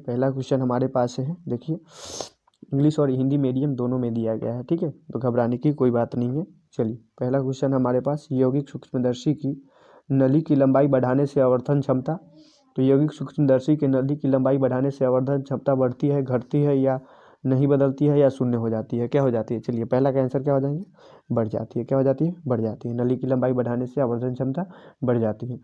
पहला क्वेश्चन हमारे पास है, देखिए इंग्लिश और हिंदी मीडियम दोनों में दिया गया है, ठीक है, तो घबराने की कोई बात नहीं है। चलिए पहला क्वेश्चन हमारे पास, यौगिक सूक्ष्मदर्शी की नली की लंबाई बढ़ाने से आवर्धन क्षमता, तो यौगिक सूक्ष्मदर्शी की नली की लंबाई बढ़ाने से आवर्धन क्षमता बढ़ती है, घटती है, या नहीं बदलती है, या शून्य हो जाती है, क्या हो जाती है? चलिए पहला का आंसर क्या हो जाएंगे, बढ़ जाती है। क्या हो जाती है? बढ़ जाती है। नली की लंबाई बढ़ाने से आवर्धन क्षमता बढ़ जाती है।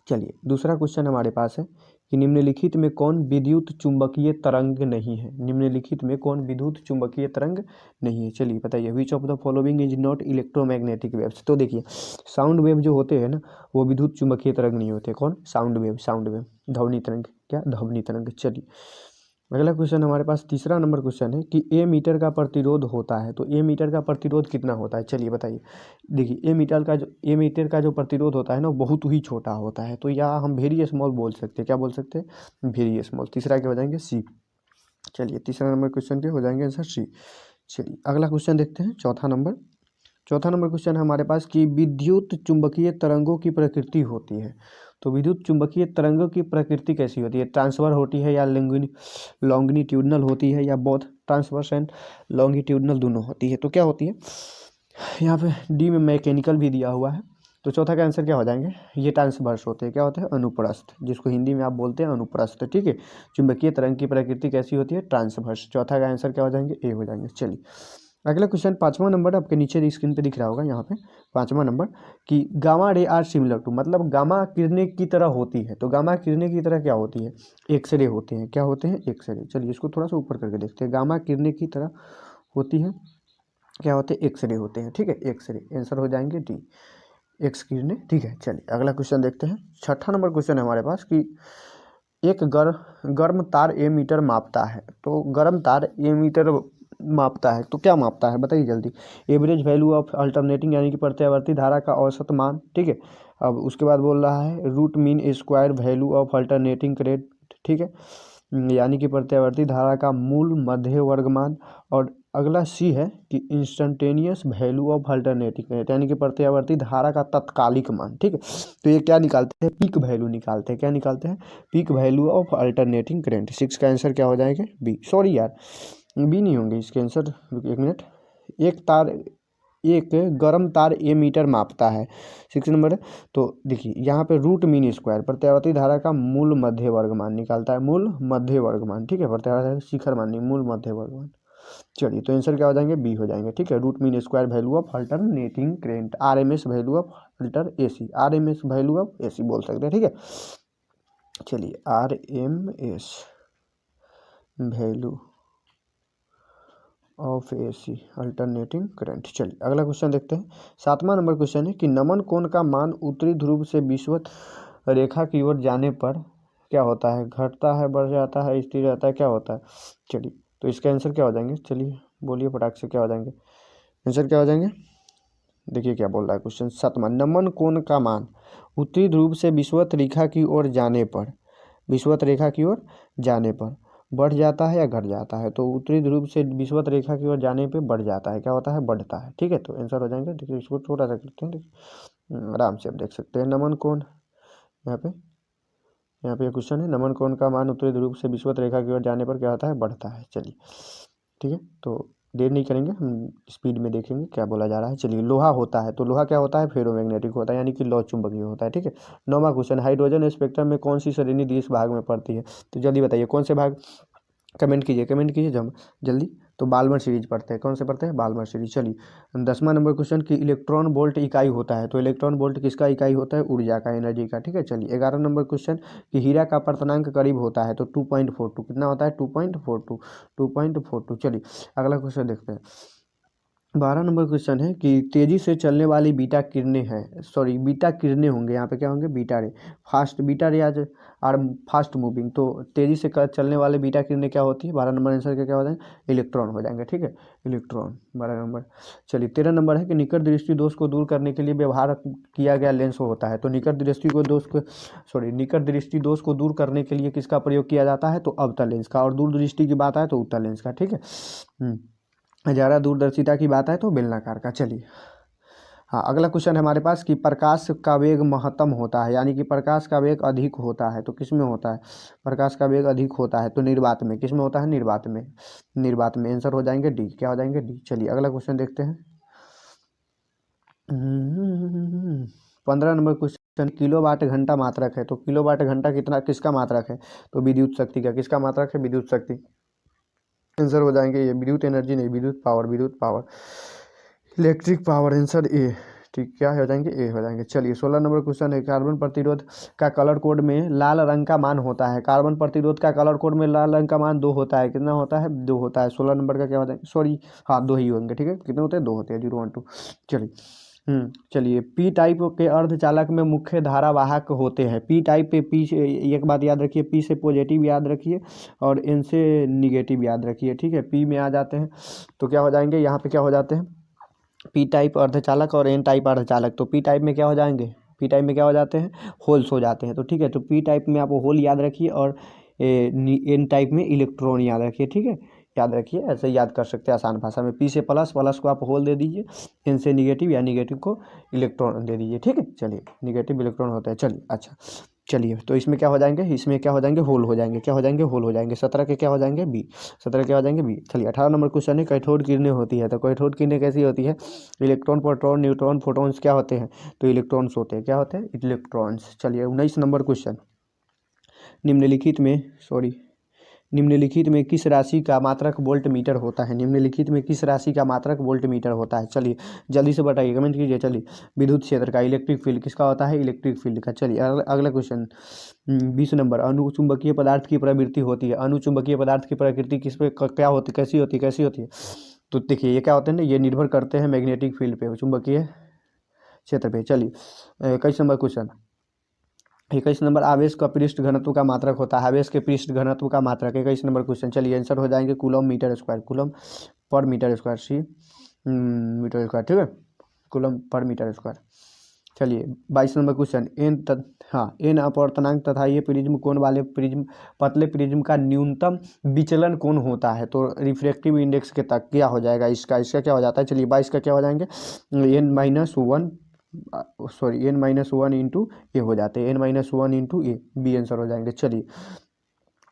चलिए दूसरा क्वेश्चन हमारे पास है कि निम्नलिखित में कौन विद्युत चुंबकीय तरंग नहीं है? निम्नलिखित में कौन विद्युत चुंबकीय तरंग नहीं है? चलिए बताइए, which of the following is not electromagnetic waves? तो देखिए साउंड वेव जो होते हैं ना, वो विद्युत चुंबकीय तरंग नहीं होते। कौन? साउंड वेव, साउंड वेव, ध्वनि तरंग, क्या ध्वनि तरंग। चलिए अगला क्वेश्चन हमारे पास तीसरा नंबर क्वेश्चन है कि ए मीटर का प्रतिरोध होता है, तो ए मीटर का प्रतिरोध कितना होता है? चलिए बताइए। देखिए ए मीटर का जो प्रतिरोध होता है ना, बहुत ही छोटा होता है, तो या हम वेरी स्मॉल बोल सकते हैं। क्या बोल सकते हैं? Very small. तीसरा क्या हो जाएंगे? सी। चलिए तीसरा नंबर क्वेश्चन के हो जाएंगे आंसर सी। चलिए अगला क्वेश्चन देखते हैं, चौथा नंबर क्वेश्चन है हमारे पास कि विद्युत चुंबकीय तरंगों की प्रकृति होती है, तो विद्युत चुंबकीय तरंगों की प्रकृति कैसी होती है? ट्रांसफर होती है, या लॉन्गिट्यूडनल होती है, या बोथ ट्रांसवर्स एंड लॉन्गिट्यूडनल दोनों होती है? तो क्या होती है? यहाँ पे डी में मैकेनिकल भी दिया हुआ है, तो चौथा का आंसर क्या हो जाएंगे? ये ट्रांसवर्स होते हैं। क्या होते हैं? अनुप्रस्थ, जिसको हिंदी में आप बोलते हैं अनुप्रस्थ, ठीक है। चुंबकीय तरंग की प्रकृति कैसी होती है? ट्रांसवर्स। चौथा का आंसर क्या हो जाएंगे? ए हो जाएंगे। चलिए अगला क्वेश्चन पांचवा नंबर आपके नीचे स्क्रीन पे दिख रहा होगा, यहाँ पे पांचवा नंबर कि gamma ray are similar to, मतलब गामा किरणें की तरह होती है, तो गामा किरणें की तरह क्या होती है? एक्सरे होते हैं। क्या होते हैं? एक्सरे। चलिए इसको थोड़ा सा ऊपर करके देखते हैं। गामा किरणें की तरह होती है, क्या होते हैं? एक्सरे होते हैं, ठीक है, एक्सरे। आंसर हो जाएंगे डी, एक्स किरणें, ठीक है। चलिए अगला क्वेश्चन देखते हैं, छठा नंबर क्वेश्चन है हमारे पास कि एक गर्म तार एमीटर मापता है, तो गर्म तार एमीटर मापता है, तो क्या मापता है? बताइए जल्दी। एवरेज वैल्यू ऑफ अल्टरनेटिंग, यानी कि प्रत्यावर्ती धारा का औसत मान, ठीक है। अब उसके बाद बोल रहा है root mean square value of alternating current, ठीक है, यानी कि प्रत्यावर्ती धारा का मूल मध्य वर्ग मान। और अगला सी है कि instantaneous value of alternating current, यानी कि प्रत्यावर्ती धारा का तत्कालिक मान, ठीक है। तो ये क्या निकालते हैं? पीक वैल्यू निकालते हैं। क्या निकालते हैं? Peak value of alternating current. Six का आंसर क्या हो जाएगा? बी। सॉरी यार, बी नहीं होंगे इसके आंसर, एक मिनट। एक गर्म तार एमीटर मापता है, सिक्स नंबर है। तो देखिए यहाँ पे रूट मीन स्क्वायर प्रत्यावर्ती धारा का मूल मध्य वर्ग मान निकालता है, मूल मध्य वर्ग मान, ठीक है, प्रत्यावर्ती शिखर मान नहीं, मूल मध्य वर्ग मान। चलिए तो आंसर क्या हो जाएंगे? बी हो जाएंगे, ठीक है। Root mean square value of alternating current, RMS value of alter AC, RMS value of AC बोल सकते हैं, ठीक है। चलिए RMS value of AC, alternating current. चलिए अगला क्वेश्चन देखते हैं, सातवां नंबर क्वेश्चन है कि नमन कोण का मान उत्तरी ध्रुव से विषुवत रेखा की ओर जाने पर क्या होता है? घटता है, बढ़ जाता है, स्थिर रहता है, क्या होता है? चलिए तो इसका आंसर क्या हो जाएंगे? चलिए बोलिए फटाक से, क्या हो जाएंगे आंसर? क्या हो जाएंगे? देखिए क्या बोल रहा है क्वेश्चन, सातवां, नमन कोण का मान उत्तरी ध्रुव से विषुवत रेखा की ओर जाने पर, विषुवत रेखा की ओर जाने पर बढ़ जाता है या घट जाता है? तो उत्तरी ध्रुव से विषुवत रेखा की ओर जाने पे बढ़ जाता है। क्या होता है? बढ़ता है, ठीक है। तो आंसर हो जाएंगे, देखिए इसको छोटा सा करते हैं, देखिए आराम से आप देख सकते हैं। नमन कोण, यहाँ पे क्वेश्चन है, नमन कोण का मान उत्तरी ध्रुव से विषुवत रेखा की ओर जाने पर क्या होता है? बढ़ता है। चलिए ठीक है, तो देर नहीं करेंगे, हम स्पीड में देखेंगे क्या बोला जा रहा है। चलिए लोहा होता है, तो लोहा क्या होता है? फेरोमैग्नेटिक होता है, यानी कि लौ चुंबकीय होता है, ठीक है। नौवां क्वेश्चन, हाइड्रोजन स्पेक्ट्रम में कौन सी श्रेणी देश भाग में पड़ती है? तो जल्दी बताइए कौन से भाग, कमेंट कीजिए जल्दी। तो बाल्मर सीरीज पढ़ते हैं, कौन से पढ़ते हैं? Balmer series. चलिए 10वां नंबर क्वेश्चन कि इलेक्ट्रॉन वोल्ट इकाई होता है, तो इलेक्ट्रॉन वोल्ट किसका इकाई होता है? ऊर्जा का, एनर्जी का, ठीक है। चलिए 11 नंबर क्वेश्चन कि हीरा का पर्तनांक करीब होता है, तो 2.42, कितना होता है? 2.42, 2.42। चलिए अगला क्वेश्चन देखते हैं, 12 नंबर क्वेश्चन है कि तेजी से चलने वाली बीटा किरणें हैं, सॉरी बीटा किरणें होंगे, यहाँ पे क्या होंगे? बीटा रे, फास्ट बीटा रे आज आर फास्ट मूविंग, तो तेजी से चलने वाले बीटा किरणें क्या होती है? 12 नंबर आंसर क्या हो जाएंगे? इलेक्ट्रॉन हो जाएंगे, ठीक है, इलेक्ट्रॉन 12 नंबर। चलिए 13 नंबर है कि निकट दृष्टि दोष को दूर करने के लिए व्यवहार किया गया लेंस होता है, तो निकट दृष्टि दोष को दूर करने के लिए किसका प्रयोग किया जाता है? तो अवतल लेंस का, और दूर दृष्टि की बात आए तो उत्तल लेंस का, ठीक है। ज़्यादा दूरदर्शिता की बात है तो बेलनाकार का। चलिए हाँ, अगला क्वेश्चन है हमारे पास कि प्रकाश का वेग महत्तम होता है, यानी कि प्रकाश का वेग अधिक होता है तो किस में होता है? प्रकाश का वेग अधिक होता है तो निर्वात में। किस में होता है? निर्वात में। निर्वात में। आंसर हो जाएंगे डी। क्या हो जाएंगे? डी। चलिए अगला क्वेश्चन देखते हैं। 15 नंबर क्वेश्चन, किलोवाट घंटा मात्रक है तो किलोवाट घंटा कितना किसका मात्रक है? तो विद्युत शक्ति का। किसका मात्रक है? विद्युत शक्ति। आंसर हो जाएंगे ये विद्युत एनर्जी नहीं, विद्युत पावर, विद्युत power, electric power. Answer A. ठीक, क्या हो जाएंगे? ए हो जाएंगे। चलिए 16 नंबर क्वेश्चन है, कार्बन प्रतिरोध का कलर कोड में लाल रंग का मान होता है। कार्बन प्रतिरोध का कलर कोड में लाल रंग का मान 2 होता है। कितना होता है? 2 होता है। 16 नंबर का क्या हो जाएगा? सॉरी, हाँ 2 ही होंगे। ठीक है, कितने होते हैं? 2 होते हैं, 0 1 2। चलिए चलिए पी टाइप के अर्धचालक में मुख्य धारावाहक होते हैं। पी टाइप पे पी से एक बात याद रखिए, पी से पॉजिटिव याद रखिए और एन से निगेटिव याद रखिए। ठीक है, पी में आ जाते हैं तो क्या हो जाएंगे? यहाँ पे क्या हो जाते हैं? पी टाइप अर्धचालक और एन टाइप अर्धचालक। तो पी टाइप में क्या हो जाएंगे? पी टाइप में क्या हो जाते हैं? होल्स हो जाते हैं। तो ठीक है, तो पी टाइप में आप होल याद रखिए और एन टाइप में इलेक्ट्रॉन याद रखिए। ठीक है, याद रखिए, ऐसे याद कर सकते हैं आसान भाषा में। पी से प्लस, प्लस को आप होल दे दीजिए, एन से निगेटिव या निगेटिव को इलेक्ट्रॉन दे दीजिए। ठीक है, चलिए निगेटिव इलेक्ट्रॉन होता है। चलिए अच्छा, चलिए तो इसमें क्या हो जाएंगे? इसमें क्या हो जाएंगे? होल हो जाएंगे। क्या हो जाएंगे? होल हो जाएंगे। 17 के क्या हो जाएंगे? बी। 17 क्या हो जाएंगे? बी। चलिए 18 नंबर क्वेश्चन है, कैथोड किरणें होती है तो कैथोड किरणें कैसी होती है? इलेक्ट्रॉन, प्रोटॉन, न्यूट्रॉन, फोटॉन्स क्या होते हैं? तो इलेक्ट्रॉन्स होते हैं। क्या होते हैं? इलेक्ट्रॉन्स। चलिए 19 नंबर क्वेश्चन, निम्नलिखित में सॉरी निम्नलिखित में किस राशि का मात्रक वोल्ट मीटर होता है? निम्नलिखित में किस राशि का मात्रक वोल्ट मीटर होता है? चलिए जल्दी से बताइए, कमेंट कीजिए। चलिए विद्युत क्षेत्र का, इलेक्ट्रिक फील्ड किसका होता है? इलेक्ट्रिक फील्ड का। चलिए अगला क्वेश्चन 20 नंबर, अनुचुंबकीय पदार्थ की प्रवृत्ति होती है। अनुचुंबकीय पदार्थ की प्रकृति किस पे क्या होती, कैसी होती, कैसी होती है? तो देखिए ये क्या होते हैं ना, ये निर्भर करते हैं मैग्नेटिक फील्ड पे, चुंबकीय क्षेत्र पे। चलिए 21 नंबर क्वेश्चन, 21 नंबर, आवेश का पृष्ठ घनत्व का मात्रक होता है। आवेश के पृष्ठ घनत्व का मात्रक। 21 नंबर क्वेश्चन, चलिए आंसर हो जाएंगे coulomb metre square. Coulomb per metre square, C metre square. ठीक है, कूलम पर मीटर स्क्वायर। चलिए 22 नंबर क्वेश्चन, हाँ एन अपवर्तनांक तथा ये प्रिज्म कोण वाले प्रिज्म, पतले प्रिज्म का न्यूनतम विचलन कोण होता है। तो रिफ्रैक्टिव इंडेक्स के तक क्या हो जाएगा इसका? इसका क्या हो जाता है? चलिए 22 का क्या हो जाएंगे? n-1, सॉरी n-1 इंटू ए हो जाते हैं। n-1 इंटू ए, बी आंसर हो जाएंगे। चलिए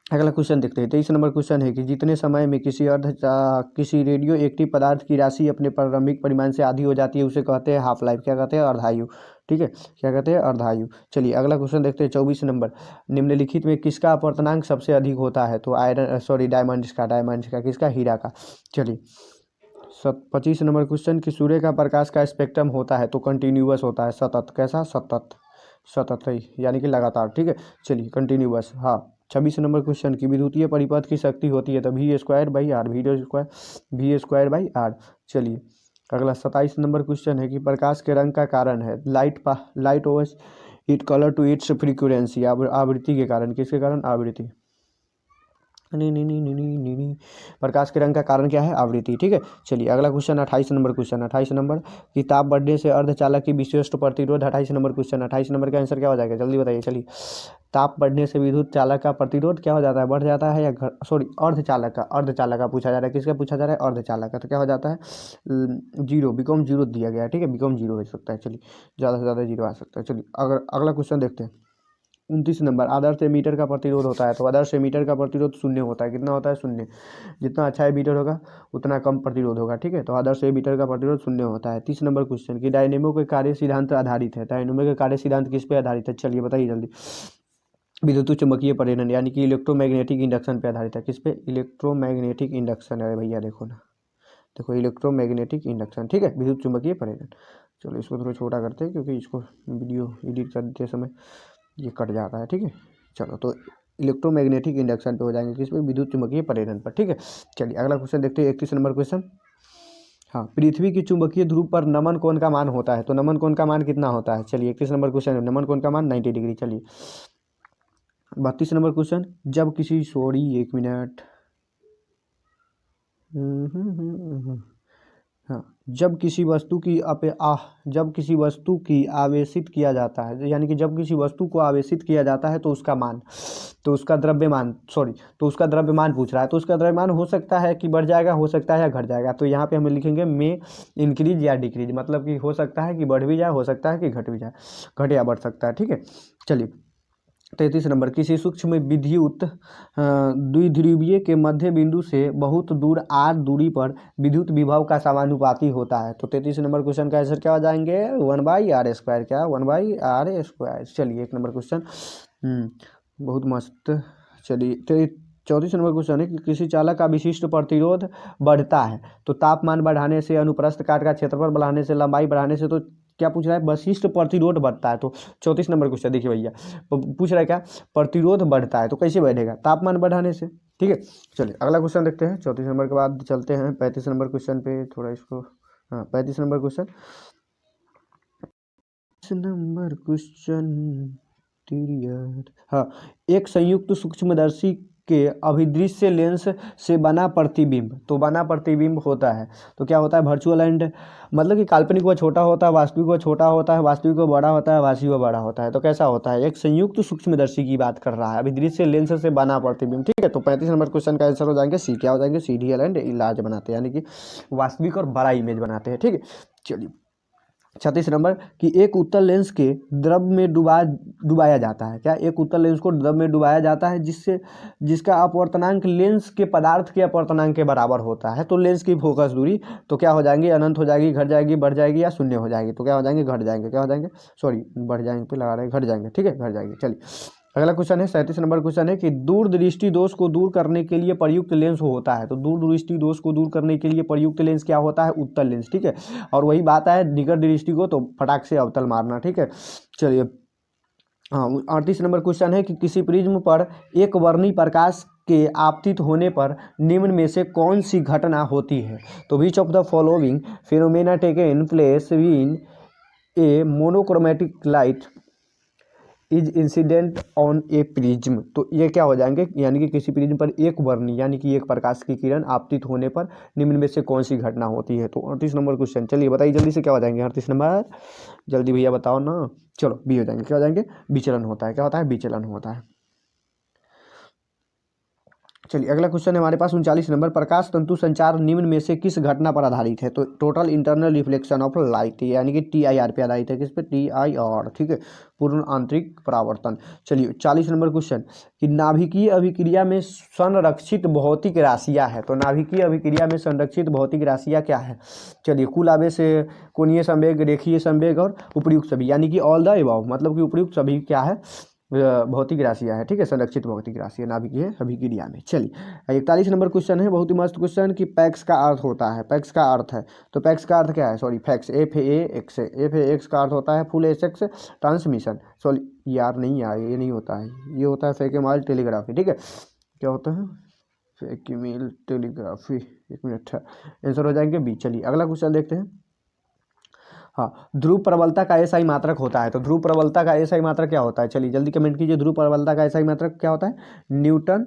अगला क्वेश्चन देखते हैं। 23 नंबर क्वेश्चन है कि जितने समय में किसी रेडियो एक्टिव पदार्थ की राशि अपने प्रारंभिक परिमाण से आधी हो जाती है उसे कहते हैं हाफ लाइफ। क्या कहते हैं? अर्धायु। ठीक है, क्या कहते हैं? अर्धायु। चलिए अगला क्वेश्चन देखते हैं। 24 नंबर, निम्नलिखित में किसका अपवर्तनांक सबसे अधिक होता है? तो आयरन, सॉरी डायमंड का किसका? हीरा का। चलिए 25 नंबर क्वेश्चन कि सूर्य का प्रकाश का स्पेक्ट्रम होता है तो कंटिन्यूअस होता है, सतत। कैसा? सतत। सतत है यानी कि लगातार। ठीक है, चलिए कंटिन्यूअस। हाँ 26 नंबर क्वेश्चन की विद्युतीय परिपथ की शक्ति होती है तो V² by are, V² by are. चलिए अगला 27 नंबर क्वेश्चन है कि प्रकाश के रंग का कारण है light owes it colour to its frequency, आवृत्ति के कारण। किसके कारण? आवृत्ति। नहीं, प्रकाश के रंग का कारण क्या है? आवृत्ति। ठीक है, चलिए अगला क्वेश्चन 28 नंबर क्वेश्चन, 28 नंबर कि ताप बढ़ने से अर्धचालक की विशिष्ट प्रतिरोध। 28 नंबर क्वेश्चन, 28 नंबर का आंसर क्या हो जाएगा? जल्दी बताइए। चलिए ताप बढ़ने से विद्युत चालक का प्रतिरोध क्या हो जाता है? बढ़ जाता है या सॉरी अर्धचालक का पूछा जा रहा है। किसका पूछा जा रहा है? अर्धचालक का। तो क्या हो जाता है? 0, बिकॉम 0 दिया गया है। ठीक है, बिकॉम 0 हो सकता है। चलिए ज़्यादा से ज़्यादा 0 आ सकता है। चलिए अगर अगला क्वेश्चन देखते हैं। 29 नंबर, आदर्श एमीटर का प्रतिरोध होता है तो आदर्श एमीटर का प्रतिरोध 0 होता है। कितना होता है? 0। जितना अच्छा एमीटर होगा उतना कम प्रतिरोध होगा। ठीक है, तो आदर्श एमीटर का प्रतिरोध 0 होता है। 30 नंबर क्वेश्चन कि डायनेमो के कार्य सिद्धांत आधारित है। डायनेमो के कार्य सिद्धांत किस पे आधारित है? चलिए बताइए जल्दी। विद्युत चुंबकीय प्रेरण यानी कि इलेक्ट्रोमैग्नेटिक इंडक्शन पे आधारित है। किस पे? इलेक्ट्रोमैग्नेटिक इंडक्शन है भैया, देखो ना, देखो इलेक्ट्रोमैग्नेटिक इंडक्शन। ठीक है, विद्युत चुंबकीय प्रेरण। चलो इसको थोड़ा छोटा करते हैं क्योंकि इसको वीडियो एडिट करते समय ये कट जाता है। ठीक है, चलो तो इलेक्ट्रोमैग्नेटिक इंडक्शन पे हो जाएंगे। किस पे? विद्युत चुंबकीय प्रेरण पर। ठीक है, चलिए अगला क्वेश्चन देखते हैं। 31 नंबर क्वेश्चन, हाँ पृथ्वी की चुंबकीय ध्रुव पर नमन कोण का मान होता है तो नमन कोण का मान कितना होता है? चलिए 31 नंबर क्वेश्चन है, नमन कोण का मान 90 डिग्री। चलिए 32 नंबर क्वेश्चन, जब किसी सॉरी 1 मिनट हाँ, जब किसी वस्तु की आवेशित किया जाता है, यानी कि जब किसी वस्तु को आवेशित किया जाता है तो उसका मान, तो उसका द्रव्यमान, सॉरी, तो उसका द्रव्यमान पूछ रहा है। तो उसका द्रव्यमान हो सकता है कि बढ़ जाएगा, हो सकता है या घट जाएगा। तो यहाँ पे हम लिखेंगे में इंक्रीज या डिक्रीज, मतलब कि हो सकता है कि बढ़ भी जाए, हो सकता है कि घट भी जाए, घट या बढ़ सकता है। ठीक है, चलिए 33 नंबर, किसी सूक्ष्म विद्युत द्विध्रुवीय के मध्य बिंदु से बहुत दूर r दूरी पर विद्युत विभव का समानुपाती होता है। तो 33 नंबर क्वेश्चन का आंसर क्या हो जाएंगे, 1/r², क्या 1/r²। चलिए 1 नंबर क्वेश्चन बहुत मस्त। चलिए 34 नंबर क्वेश्चन है कि किसी चालक का विशिष्ट प्रतिरोध बढ़ता है तो तापमान बढ़ाने से, अनुप्रस्थ काट का क्षेत्रफल बढ़ाने से, लंबाई बढ़ाने से, तो क्या पूछ रहा है, विशिष्ट प्रतिरोध बढ़ता है। तो 34 नंबर क्वेश्चन देखिए भैया, पूछ रहा है क्या, प्रतिरोध बढ़ता है तो कैसे बढ़ेगा, तापमान बढ़ाने से। ठीक है, चलिए अगला क्वेश्चन देखते हैं। 34 नंबर के बाद चलते हैं 35 नंबर क्वेश्चन पे, थोड़ा इसको, हाँ 35 नंबर क्वेश्चन, हाँ, एक संयुक्त सूक्ष्मदर्शी के अभिदृश्य लेंस से बना प्रतिबिंब, तो बना प्रतिबिंब होता है तो क्या होता है, वर्चुअल एंड, मतलब कि काल्पनिक व छोटा होता है, वास्तविक व छोटा होता है, वास्तविक व बड़ा होता है, आभासी व बड़ा होता है। तो कैसा होता है, एक संयुक्त सूक्ष्मदर्शी की बात कर रहा है, अभिदृश्य लेंस से बना प्रतिबिंब। ठीक है, तो 35 नंबर क्वेश्चन का आंसर हो जाएंगे सी, क्या हो जाएंगे, CDL एंड लार्ज बनाते हैं, यानी कि वास्तविक और बड़ा इमेज बनाते हैं। ठीक है, चलिए 36 नंबर कि एक उत्तल लेंस के द्रव में डुबाया जाता है, क्या, एक उत्तल लेंस को द्रव में डुबाया जाता है जिसका अपवर्तनांक लेंस के पदार्थ के अपवर्तनांक के बराबर होता है। तो लेंस की फोकस दूरी तो क्या हो जाएंगी, अनंत हो जाएगी, घट जाएगी, बढ़ जाएगी या शून्य हो जाएगी। तो क्या हो जाएंगे, घट जाएंगे, क्या हो जाएंगे, सॉरी बढ़ जाएंगे पे लगा रहे हैं, घट जाएंगे। ठीक है, घट जाएंगे। चलिए अगला क्वेश्चन है 37 नंबर क्वेश्चन है कि दूरदृष्टि दोष को दूर करने के लिए प्रयुक्त लेंस होता है। तो दूरदृष्टि दोष को दूर करने के लिए प्रयुक्त लेंस क्या होता है, उत्तल लेंस। ठीक है, और वही बात है निकट दृष्टि को तो फटाक से अवतल मारना। ठीक है, चलिए हाँ 38 नंबर क्वेश्चन है कि किसी प्रिज्म पर एक वर्णी प्रकाश के आपतित होने पर निम्न में से कौन सी घटना होती है। तो which of the following phenomena taken place when A monochromatic light is incident on A prism. तो ये क्या हो जाएंगे, यानी कि किसी प्रिज्म पर एक वर्णी, यानी कि एक प्रकाश की किरण आपतित होने पर निम्न में से कौन सी घटना होती है। तो 38 नंबर क्वेश्चन, चलिए बताइए जल्दी से क्या हो जाएंगे 38 नंबर, जल्दी भैया बताओ ना। चलो बी हो जाएंगे, क्या हो जाएंगे, विचलन होता है, क्या होता है, विचलन होता है। चलिए अगला क्वेश्चन है हमारे पास 39 नंबर, प्रकाश तंतु संचार निम्न में से किस घटना पर आधारित है। तो total internal reflection of light, यानी कि TIR पे आधारित है, किस पे, TIR। ठीक है, पूर्ण आंतरिक परावर्तन। चलिए 40 नंबर क्वेश्चन कि नाभिकीय अभिक्रिया में संरक्षित भौतिक राशियां है। तो नाभिकीय अभिक्रिया में संरक्षित भौतिक राशियां क्या है, चलिए कुल आवेश, कोणीय संवेग, रेखीय संवेग और उपयुक्त सभी, यानी कि ऑल द अबव, मतलब कि उपयुक्त सभी क्या है, भौतिक राशियां है। ठीक है, संरक्षित भौतिक राशियां नाभिकीय अभिक्रिया में। चलिए 41 नंबर क्वेश्चन है, बहुत ही मस्त क्वेश्चन कि पैक्स का अर्थ होता है, पैक्स का अर्थ है, तो पैक्स का अर्थ क्या है, सॉरी फैक्स, FAX का अर्थ होता है फुल एसेक्स ट्रांसमिशन, सॉरी यार नहीं यार ये नहीं होता है, ये होता है फैकेमाइल टेलीग्राफी। ठीक है, क्या होता है, फैकेमाइल टेलीग्राफी, एक मिनट, आंसर हो जाएंगे बी। चलिए अगला क्वेश्चन देखते हैं। हाँ, ध्रुव प्रबलता का SI मात्रक होता है। तो ध्रुव प्रबलता का SI मात्रक क्या होता है, चलिए जल्दी कमेंट कीजिए, ध्रुव प्रबलता का SI मात्रक क्या होता है, न्यूटन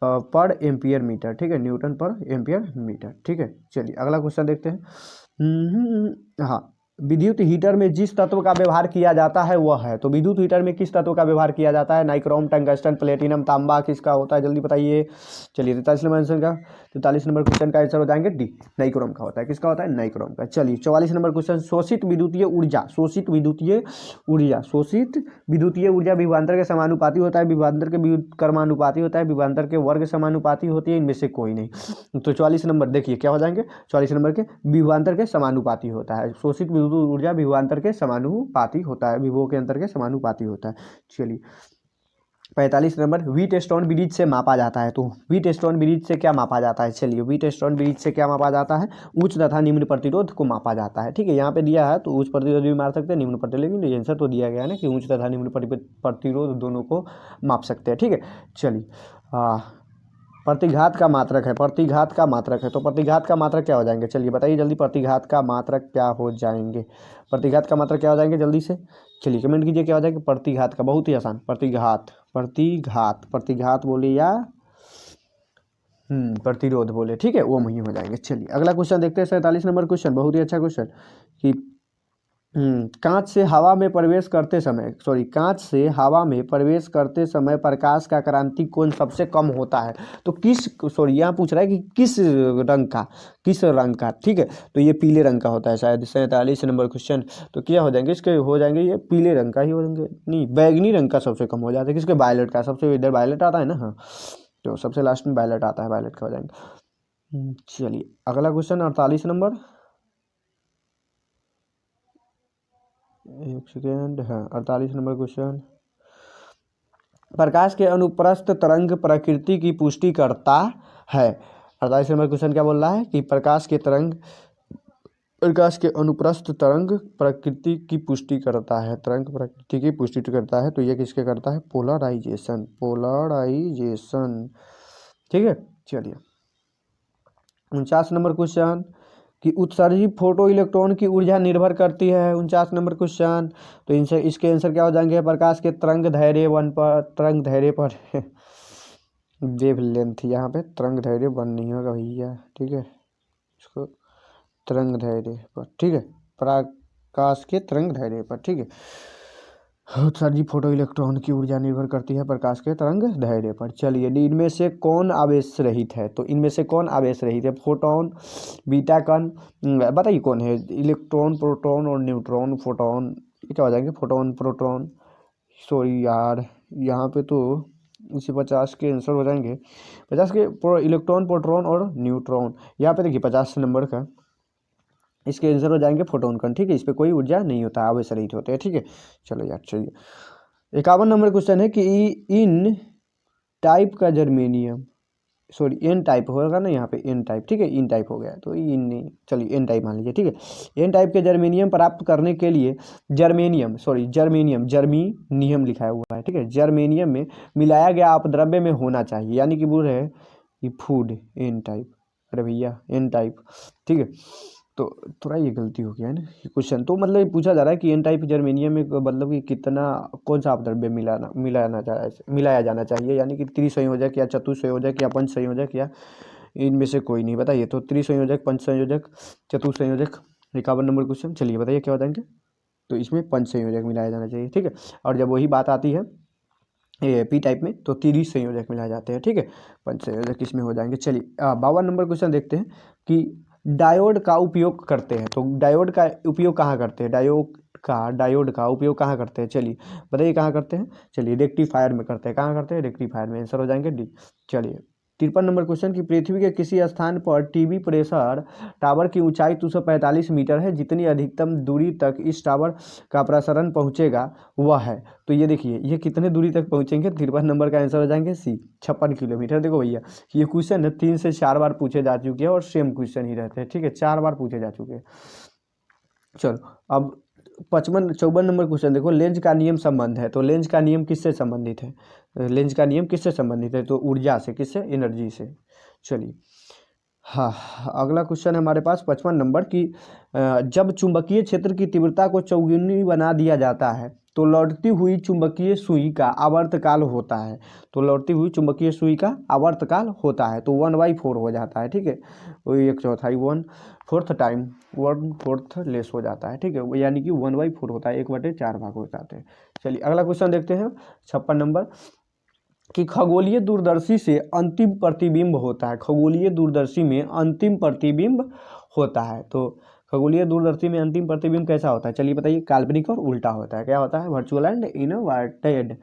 पर एम्पियर मीटर। ठीक है, न्यूटन पर एम्पियर मीटर। ठीक है, चलिए अगला क्वेश्चन देखते हैं। हाँ, विद्युत हीटर में जिस तत्व का व्यवहार किया जाता है वह है। तो विद्युत हीटर में किस तत्व का व्यवहार किया जाता है, नाइक्रोम, टंगस्टन, प्लेटिनम, तांबा, किसका होता है, जल्दी बताइए। चलिए 43 नंबर आंसर का, 43 नंबर क्वेश्चन का आंसर हो जाएंगे डी, नाइक्रोम का होता है, किसका होता है, नाइक्रोम का। चलिए 44 नंबर क्वेश्चन, शोषित विद्युतीय ऊर्जा, शोषित विद्युतीय ऊर्जा, शोषित विद्युतीय ऊर्जा विभवांतर के समानुपाती होता है, विभवांतर के व्युत्क्रमानुपाती होता है, विभवांतर के वर्ग समानुपाती होती है, इनमें से कोई नहीं। तो 44 नंबर देखिए क्या हो जाएंगे, 44 नंबर के विभवांतर के समानुपाती होता है, शोषित विद्युत ऊर्जा विभवांतर के समानुपाती होता है, विभव के अंतर के समानुपाती होता है। चलिए 45 नंबर, व्हीटस्टोन ब्रिज से मापा जाता है। तो व्हीटस्टोन ब्रिज से क्या मापा जाता है, चलिए व्हीटस्टोन ब्रिज से क्या मापा जाता है, उच्च तथा निम्न प्रतिरोध को मापा जाता है। ठीक है, यहाँ पे दिया है तो उच्च प्रतिरोध भी मार सकते हैं, निम्न प्रतिरोध, लेकिन आंसर तो दिया गया है ना कि उच्च तथा निम्न प्रतिरोध दोनों को माप सकते हैं। ठीक है, चलिए प्रतिघात का मात्रक है, प्रतिघात का मात्रक है, तो प्रतिघात का मात्रक क्या हो जाएंगे, चलिए बताइए जल्दी, प्रतिघात का मात्रक क्या हो जाएंगे, प्रतिघात का मात्रक क्या हो जाएंगे, जल्दी से चलिए कमेंट कीजिए क्या हो जाएगा प्रतिघात का, बहुत ही आसान, प्रतिघात, प्रतिघात, प्रतिघात बोलिए या प्रतिरोध बोले, ठीक है, ओम ही हो जाएंगे। चलिए अगला क्वेश्चन देखते हैं, 47 नंबर क्वेश्चन, बहुत ही अच्छा क्वेश्चन कि कांच से हवा में प्रवेश करते समय, सॉरी, कांच से हवा में प्रवेश करते समय प्रकाश का क्रांति कोण सबसे कम होता है। तो किस, सॉरी, यहाँ पूछ रहा है कि किस रंग का, ठीक है, तो ये पीले रंग का होता है शायद। 47 नंबर क्वेश्चन, तो क्या हो जाएंगे इसके, हो जाएंगे ये पीले रंग का ही हो जाएंगे, नहीं, बैगनी रंग का सबसे कम हो जाता है। किसके, वायलेट का, सबसे इधर वायलेट आता है ना, हाँ, तो सबसे लास्ट में वायलेट आता है, वायलेट का हो जाएंगे। चलिए अगला क्वेश्चन 48 नंबर, एक सेकेंड, हाँ, 48 नंबर क्वेश्चन, प्रकाश के अनुप्रस्थ तरंग प्रकृति की पुष्टि करता है। 48 नंबर क्वेश्चन क्या बोल रहा है कि प्रकाश के अनुप्रस्थ तरंग प्रकृति की पुष्टि करता है, तरंग प्रकृति की पुष्टि करता है, तो ये किसके करता है, पोलराइजेशन, ठीक है। चलिए 49 नंबर क्वेश्चन कि उत्सर्जित फोटो इलेक्ट्रॉन की ऊर्जा निर्भर करती है। 49 नंबर क्वेश्चन, तो इनसे इसके आंसर क्या हो जाएंगे, प्रकाश के तरंग धैर्य पर वेवलेंथ, यहाँ पे तरंग धैर्य 1 नहीं होगा भैया, ठीक है, इसको तरंग धैर्य पर, ठीक है, प्रकाश के तरंग धैर्य पर, ठीक है। उत्सर्जित फोटो इलेक्ट्रॉन की ऊर्जा निर्भर करती है प्रकाश के तरंग धैर्य पर। चलिए इनमें से कौन आवेश रहित है, तो इनमें से कौन आवेश रहित है, फोटोन, बीटा कण, बताइए कौन है, इलेक्ट्रॉन, प्रोटॉन और न्यूट्रॉन। फोटोन, ये क्या हो जाएंगे, फोटोन, प्रोटॉन, सॉरी यार, यहाँ पे तो इसी 50 के आंसर हो जाएंगे, 50 के इलेक्ट्रॉन, प्रोटॉन और न्यूट्रॉन। यहाँ पे देखिए 50 नंबर का इसके आंसर हो जाएंगे फोटोन कण, ठीक है, इस पर कोई ऊर्जा नहीं होता, आवेश रहित होते हैं, ठीक है। चलो यार, चलिए 51 नंबर क्वेश्चन है कि इन टाइप का जर्मेनियम, सॉरी एन टाइप होगा ना, यहाँ पे एन टाइप, ठीक है, इन टाइप हो गया, तो इन नहीं, चलिए एन टाइप मान लीजिए, ठीक है। एन टाइप के जर्मेनियम प्राप्त करने के लिए जर्मीनियम लिखा हुआ है, ठीक है, जर्मेनियम में मिलाया गया अपद्रव्य में होना चाहिए, यानी कि बोल रहे हैं कि फूड एन टाइप, अरे भैया एन टाइप, ठीक है, तो थोड़ा ये गलती हो गया है ना क्वेश्चन, तो मतलब ये पूछा जा रहा है कि एन टाइप जर्मेनियम में मतलब कि कितना, कौन सा अपद्रव्य मिलाया जाना चाहिए, यानी कि त्रिसंयोजक या चतुसंयोजक या पंचसंयोजक या इनमें से कोई नहीं, बताइए, तो त्रिसंयोजक, पंचसंयोजक, चतुसंयोजक। 51 नंबर क्वेश्चन, चलिए बताइए क्या बताएंगे, तो इसमें पंचसंयोजक मिलाया जाना चाहिए, ठीक है। और जब वही बात आती है ये पी टाइप में, तो त्रिसंयोजक मिलाए जाते हैं, ठीक है, पंचसंयोजक इसमें हो जाएंगे। चलिए 52 नंबर क्वेश्चन देखते हैं कि डायोड का उपयोग करते हैं, तो डायोड का उपयोग कहाँ करते हैं, डायोड का उपयोग कहाँ करते हैं, चलिए बताइए कहाँ करते हैं, चलिए रेक्टिफायर में करते हैं, कहाँ करते हैं, रेक्टिफायर में, आंसर हो जाएंगे डी। चलिए 53 नंबर क्वेश्चन कि पृथ्वी के किसी स्थान पर टीवी प्रेशर टावर की ऊंचाई 245 मीटर है, जितनी अधिकतम दूरी तक इस टावर का प्रसारण पहुंचेगा वह है, तो ये देखिए ये कितने दूरी तक पहुंचेंगे, 53 नंबर का आंसर हो जाएंगे सी, 56 किलोमीटर। देखो भैया ये क्वेश्चन है 3 से 4 बार पूछे जा चुके हैं और सेम क्वेश्चन ही रहते हैं, ठीक है, 4 बार पूछे जा चुके हैं। चलो अब 54 नंबर क्वेश्चन देखो, लेंज का नियम संबंध है, तो लेंज का नियम किससे संबंधित है, लेंज का नियम किससे संबंधित है, तो ऊर्जा से, किससे, एनर्जी से। चलिए हाँ, अगला क्वेश्चन है हमारे पास 55 नंबर की, जब चुंबकीय क्षेत्र की तीव्रता को चौगुनी बना दिया जाता है तो लौटती हुई चुंबकीय सुई का आवर्तकाल होता है, तो लौटती हुई चुंबकीय सुई का आवर्तकाल होता है, तो 1/4 हो जाता है, ठीक है, वही 1/4, 1/4 टाइम 1/4 लेस हो जाता है, ठीक है, यानी कि 1/4 होता है, 1/4 भाग हो जाते हैं। चलिए अगला क्वेश्चन देखते हैं 56 नंबर कि खगोलीय दूरदर्शी से अंतिम प्रतिबिंब होता है, खगोलीय दूरदर्शी में अंतिम प्रतिबिंब होता है, तो खगोलीय दूरदर्शी में अंतिम प्रतिबिंब कैसा होता है, चलिए बताइए, काल्पनिक और उल्टा होता है, क्या होता है, वर्चुअल एंड इनवर्टेड।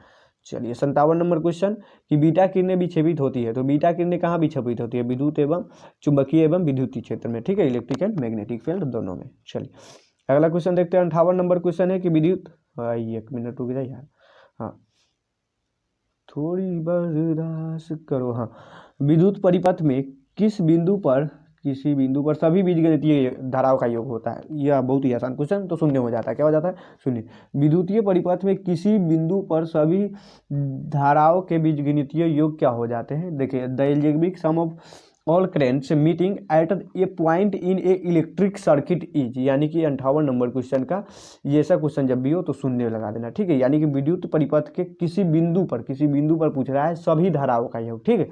चलिए 57 नंबर क्वेश्चन कि बीटा किरणें विक्षेपित होती है, तो बीटा किरणें कहाँ विक्षेपित होती है, विद्युत एवं चुंबकीय एवं विद्युतीय क्षेत्र में, ठीक है, इलेक्ट्रिक एंड मैग्नेटिक फील्ड दोनों में। चलिए अगला क्वेश्चन देखते हैं 58 नंबर क्वेश्चन है कि विद्युत, एक मिनट रुक जाइए यार, हाँ थोड़ी बर्दाश्त करो, हाँ, विद्युत परिपथ में किसी बिंदु पर सभी बीजगणितीय धाराओं का योग होता है, यह बहुत ही आसान क्वेश्चन, तो शून्य हो जाता है, क्या हो जाता है, शून्य। विद्युतीय परिपथ में किसी बिंदु पर सभी धाराओं के बीजगणितीय योग क्या हो जाते हैं, देखिए the algebraic sum of all currents meeting at a point in a electric circuit is, यानी कि 58 नंबर क्वेश्चन का ये ऐसा क्वेश्चन जब भी हो तो शून्य लगा देना, ठीक है, यानी कि विद्युत परिपथ के किसी बिंदु पर पूछ रहा है सभी धाराओं का योग, ठीक है।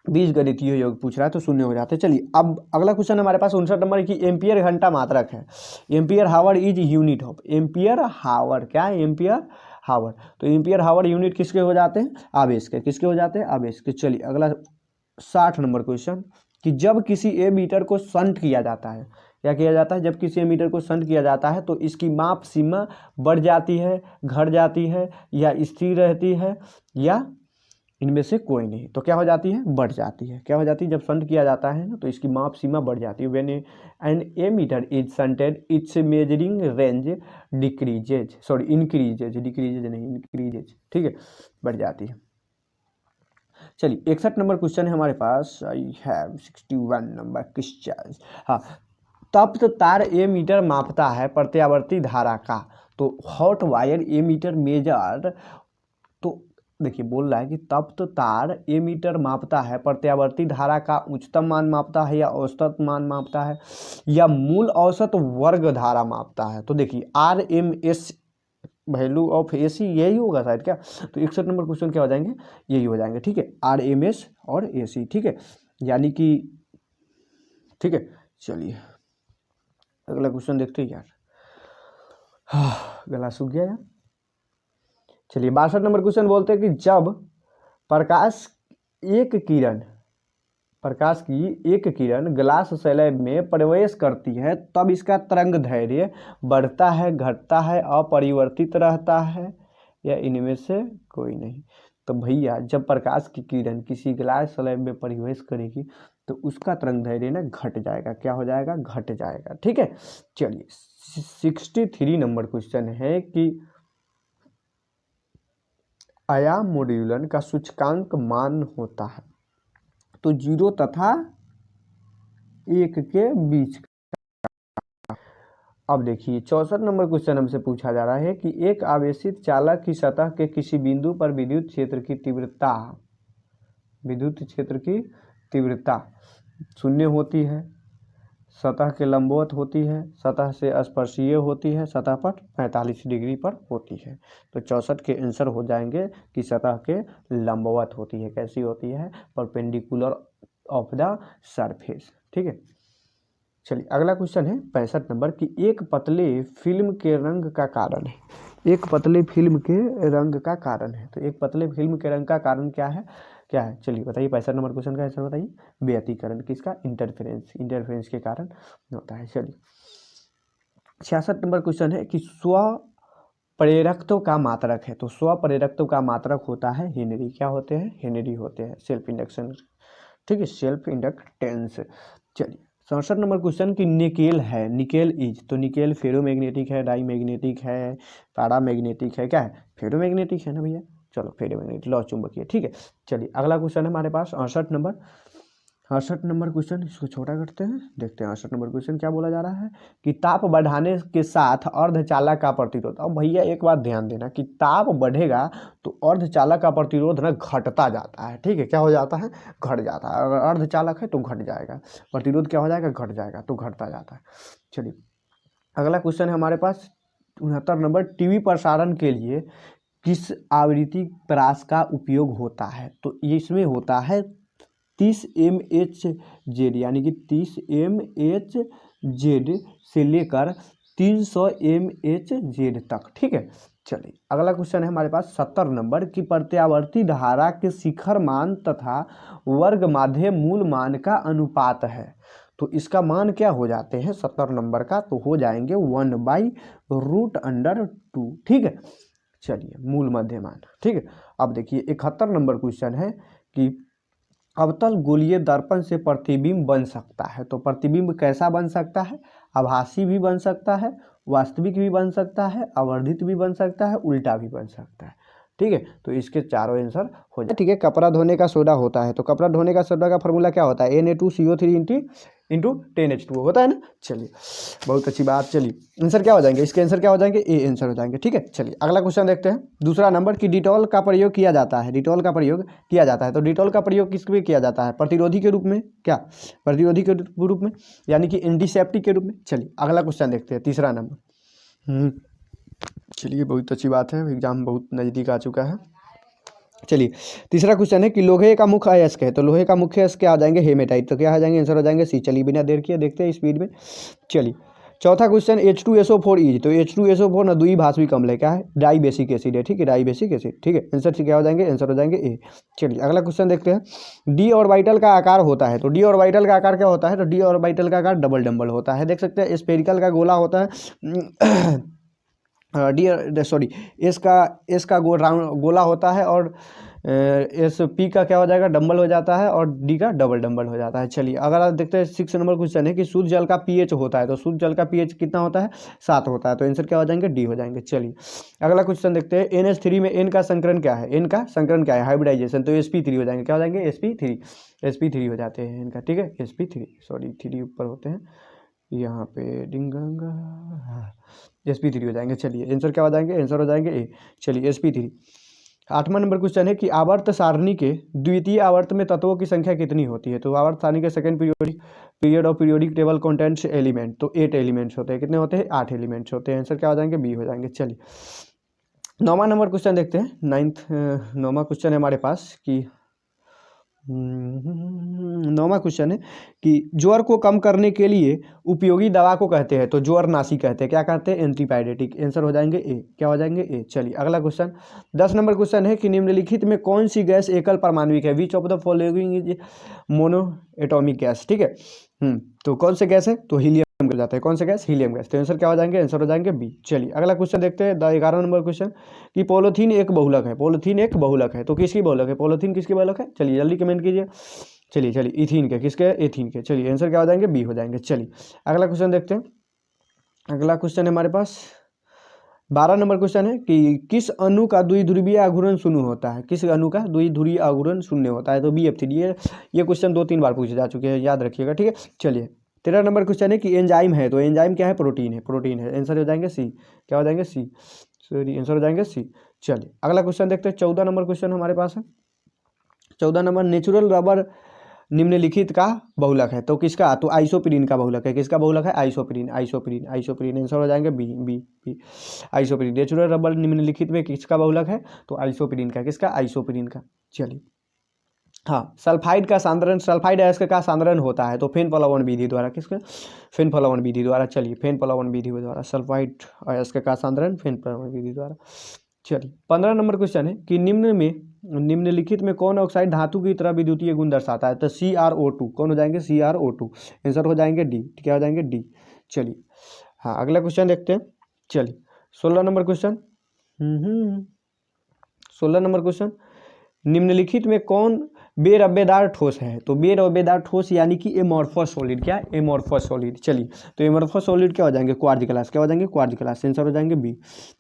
बीज गणितीय योग पूछ रहा है तो शून्य हो जाते हैं। चलिए अब अगला क्वेश्चन हमारे पास 59 नंबर की एम्पियर घंटा मात्रक है। Ampere hour is unit of, ampere hour क्या है, एम्पियर हावर। तो एम्पियर हावर यूनिट किसके हो जाते हैं, आवेश के। किसके हो जाते हैं, आवेश के। चलिए अगला 60 नंबर क्वेश्चन कि जब किसी एमीटर को शंट किया जाता है, क्या किया जाता है, जब किसी एमीटर को शंट किया जाता है तो इसकी माप सीमा बढ़ जाती है, घट जाती है, या स्थिर रहती है, या इनमें से कोई नहीं। तो क्या हो जाती है, बढ़ जाती है। क्या हो जाती है, जब शंट किया जाता है ना तो इसकी माप सीमा बढ़ जाती है। When an ammeter is shunted its measuring range decreases, sorry increases, decreases नहीं इंक्रीजेज, ठीक है, बढ़ जाती है। चलिए 61 नंबर क्वेश्चन है हमारे पास। I have 61 number question. हाँ, तप्त तार एमीटर मापता है प्रत्यावर्ती धारा का। तो हॉट वायर एमीटर मेजर, तो देखिए बोल रहा है कि तप्त तार एमीटर मापता है प्रत्यावर्ती धारा का उच्चतम मान मापता है, या औसत मान मापता है, या मूल औसत वर्ग धारा मापता है। तो देखिए RMS वैल्यू ऑफ AC यही होगा शायद क्या। तो 61 नंबर क्वेश्चन क्या हो जाएंगे, यही हो जाएंगे, ठीक है, RMS और AC, ठीक है, यानी कि ठीक है। चलिए अगला क्वेश्चन देखते हैं यार, गला सूख गया यार। चलिए 62 नंबर क्वेश्चन बोलते हैं कि जब प्रकाश की एक किरण ग्लास स्लैब में प्रवेश करती है तब इसका तरंग दैर्ध्य बढ़ता है, घटता है, अपरिवर्तित रहता है, या इनमें से कोई नहीं। तो भैया जब प्रकाश की किरण किसी ग्लास स्लैब में प्रवेश करेगी तो उसका तरंग दैर्ध्य ना घट जाएगा। क्या हो जाएगा, घट जाएगा, ठीक है। चलिए 63 नंबर क्वेश्चन है कि आयाम मॉड्यूलन का सूचकांक मान होता है तो 0 तथा 1 के बीच। अब देखिए 64 नंबर क्वेश्चन हमसे पूछा जा रहा है कि एक आवेशित चालक की सतह के किसी बिंदु पर विद्युत क्षेत्र की तीव्रता शून्य होती है, सतह के लंबवत होती है, सतह से स्पर्शीय होती है, सतह पर 45 डिग्री पर होती है। तो 64 के आंसर हो जाएंगे कि सतह के लंबवत होती है। कैसी होती है, परपेंडिकुलर ऑफ द सरफेस, ठीक है। चलिए अगला क्वेश्चन है 65 नंबर की एक पतले फिल्म के रंग का कारण है। एक पतले फिल्म के रंग का कारण है। तो एक पतले फिल्म के रंग का कारण क्या है, क्या है, चलिए बताइए। 65 नंबर क्वेश्चन का आंसर बताइए, व्यतिकरण। किसका, इंटरफेरेंस के कारण होता है। चलिए 66 नंबर क्वेश्चन है कि स्व प्रेरकत्व का मात्रक है। तो स्व प्रेरकत्व का मात्रक होता है हेनरी। क्या होते हैं, हेनरी होते हैं, सेल्फ इंडक्शन, ठीक है, सेल्फ इंडक्टेंस। चलिए 67 नंबर क्वेश्चन की निकेल है, निकेल इज। तो निकेल फेरोमैग्नेटिक है, डाई मैग्नेटिक है, पैरामैग्नेटिक है, क्या है, फेरोमैग्नेटिक है ना भैया। चलो फेरोमैग्नेटिक, लौ चुंबकीय, ठीक है। चलिए अगला क्वेश्चन है हमारे पास 68 नंबर क्वेश्चन, इसको छोटा करते हैं, देखते हैं 68 नंबर क्वेश्चन क्या बोला जा रहा है कि ताप बढ़ाने के साथ अर्धचालक का प्रतिरोध। अब भैया एक बात ध्यान देना कि ताप बढ़ेगा तो अर्धचालक का प्रतिरोध ना घटता जाता है, ठीक है। क्या हो जाता है, घट जाता है। अगर अर्धचालक है तो घट जाएगा, प्रतिरोध क्या हो जाएगा, घट जाएगा, तो घटता जाता है। चलिए अगला क्वेश्चन है हमारे पास 69 नंबर, टीवी प्रसारण के लिए किस आवृत्ति परास का उपयोग होता है। तो ये इसमें होता है 30 MHz, यानी कि 30 MHz से लेकर 300 MHz तक, ठीक है। चलिए अगला क्वेश्चन है हमारे पास 70 नंबर की प्रत्यावर्ती धारा के शिखर मान तथा वर्ग माध्य मूल मान का अनुपात है। तो इसका मान क्या हो जाते हैं 70 नंबर का, तो हो जाएंगे 1/√2, ठीक है। चलिए मूल मध्य मान, ठीक है। अब देखिए 71 नंबर क्वेश्चन है कि अवतल गोलीय दर्पण से प्रतिबिंब बन सकता है। तो प्रतिबिंब कैसा बन सकता है, आभासी भी बन सकता है, वास्तविक भी बन सकता है, आवर्धित भी बन सकता है, उल्टा भी बन सकता है, ठीक है। तो इसके चारों आंसर हो जाए, ठीक है। कपड़ा धोने का सोडा होता है, तो कपड़ा धोने का सोडा का फॉर्मूला क्या होता है, Na2CO3 इंटू 10H2O होता है ना। चलिए बहुत अच्छी बात। चलिए आंसर क्या हो जाएंगे, इसके आंसर क्या हो जाएंगे, ए आंसर हो जाएंगे, ठीक है। चलिए अगला क्वेश्चन देखते हैं। दूसरा नंबर की डिटॉल का प्रयोग किया जाता है, डिटॉल का प्रयोग किया जाता है। तो डिटॉल का प्रयोग किस में किया जाता है, प्रतिरोधी के रूप में, क्या, प्रतिरोधी के रूप में, यानी कि एंटीसेप्टिक के रूप में। चलिए अगला क्वेश्चन देखते हैं, तीसरा नंबर। चलिए बहुत अच्छी बात है, एग्जाम बहुत नज़दीक आ चुका है। चलिए तीसरा क्वेश्चन है कि लोहे का मुख्य अयस्क है, तो लोहे का मुख्य अयस्क क्या आ जाएंगे, हेमेटाइट, तो क्या आ जाएंगे, आंसर हो जाएंगे सी। चलिए बिना देर किए देखते हैं स्पीड में। चलिए चौथा क्वेश्चन H2SO4 इज, तो H2SO4 ना द्विभाषवी अम्ल है, क्या है, डाई बेसिक एसिड है, ठीक है, डाई बेसिक एसिड, ठीक है, आंसर से क्या हो जाएंगे, आंसर हो जाएंगे ए। चलिए अगला क्वेश्चन देखते हैं। डी ऑर्बिटल का आकार होता है, तो डी ऑर्बिटल का आकार क्या होता है, तो डी ऑर्बिटल का आकार डबल डम्बल होता है, देख सकते हैं, स्फेरिकल का गोला होता है डी सॉरी एस का राउंड गोला होता है, और एस पी का क्या हो जाएगा, डंबल हो जाता है, और डी का डबल डंबल हो जाता है। चलिए अगर आप देखते हैं 6 नंबर क्वेश्चन है कि शुद्ध जल का पीएच होता है, तो शुद्ध जल का पीएच कितना होता है, 7 होता है, तो आंसर क्या हो जाएंगे, डी हो जाएंगे। चलिए अगला क्वेश्चन देखते हैं। NH3 में एन का संकरण क्या है, एन का संकरण क्या है, हाइब्रिडाइजेशन, तो sp3 हो जाएंगे, क्या हो जाएंगे, sp3 हो जाते हैं इनका, ठीक है, sp3 सॉरी 3 ऊपर होते हैं यहाँ पे, डिंगा sp3 हो जाएंगे। चलिए आंसर क्या हो जाएंगे, आंसर हो जाएंगे ए। चलिए sp3। 8वां नंबर क्वेश्चन है कि आवर्त सारणी के द्वितीय आवर्त में तत्वों की संख्या कितनी होती है, तो आवर्त सारणी के second period of periodic table contents element, तो 8 एलिमेंट्स होते हैं, कितने होते हैं, 8 एलिमेंट्स होते हैं, आंसर क्या हो जाएंगे, बी हो जाएंगे। चलिए 9वां नंबर क्वेश्चन देखते हैं। 9वां क्वेश्चन है हमारे पास कि 9वां क्वेश्चन है कि ज्वर को कम करने के लिए उपयोगी दवा को कहते हैं, तो ज्वरनाशी कहते हैं, क्या कहते हैं, एंटीबायोटिक, आंसर हो जाएंगे ए, क्या हो जाएंगे ए। चलिए अगला क्वेश्चन 10 नंबर क्वेश्चन है कि निम्नलिखित में कौन सी गैस एकल परमाणविक है, which of the following is mono atomic gas, ठीक है, तो कौन से गैस है, तो हीलियम हो जाता है, कौन सा गैस, हीलियम गैस, तो आंसर क्या हो जाएंगे, आंसर हो जाएंगे बी। चलिए अगला क्वेश्चन देखते हैं 11 नंबर क्वेश्चन कि पॉलीथीन एक बहुलक है, पॉलीथीन एक बहुलक है, तो किसकी बहुलक है, पॉलीथीन किसकी बहुलक है, चलिए जल्दी कमेंट कीजिए। चलिए इथीन के, किसके, एथीन के, चलिए आंसर क्या हो जाएंगे, बी हो जाएंगे। चलिए अगला क्वेश्चन देखते हैं। अगला क्वेश्चन है हमारे पास 12 नंबर क्वेश्चन है कि किस अणु का द्विध्रुवीय आघूर्ण शून्य होता है, किस अणु का द्विध्रुवीय आघूर्ण शून्य होता है, तो BF3। ये क्वेश्चन 2-3 बार पूछे जा चुके हैं, याद रखिएगा, ठीक है। चलिए 13 नंबर क्वेश्चन है कि एंजाइम है, तो एंजाइम क्या है, प्रोटीन है, प्रोटीन है, आंसर हो जाएंगे सी, क्या हो जाएंगे, सी, सॉरी आंसर हो जाएंगे सी। चलिए अगला क्वेश्चन देखते हैं। 14 नंबर क्वेश्चन हमारे पास है। 14 नंबर नेचुरल रबर निम्नलिखित का बहुलक है, तो किसका, तो आइसोप्रीन का बहुलक है, किसका बहुलक है, आइसोप्रीन, आइसोप्रीन, आइसोप्रीन, आंसर हो जाएंगे B, B, B, isoprene. Natural rubber निम्नलिखित में किसका बहुलक है, तो आइसोप्रीन का, किसका, आइसोप्रीन का। चलिए हाँ, सल्फाइड का सांद्रण, सल्फाइड अयस्क का सांद्रण होता है, तो फेनफोलावन विधि द्वारा, किसका, फेनफोलावन विधि द्वारा। चलिए फेनफोलावन विधि द्वारा सल्फाइड अयस्क का सांद्रण फेनफोलावन विधि द्वारा। चलिए 15 नंबर क्वेश्चन है कि निम्नलिखित में कौन ऑक्साइड धातु की तरह विद्युतीय गुण दर्शाता है, तो CrO2, कौन हो जाएंगे, CrO2, आंसर हो जाएंगे डी, क्या हो जाएंगे, डी। चलिए हाँ अगला क्वेश्चन देखते हैं। चलिए 16 नंबर क्वेश्चन 16 नंबर क्वेश्चन, निम्नलिखित में कौन बेरब्बेदार ठोस है, तो बेरब्बेदार ठोस यानी कि एमॉर्फस सॉलिड, क्या, एमॉर्फस सॉलिड। चलिए तो एमॉर्फस सॉलिड क्या हो जाएंगे, क्वार्ज ग्लास, क्या हो जाएंगे, क्वार्ज ग्लास, आंसर हो जाएंगे बी।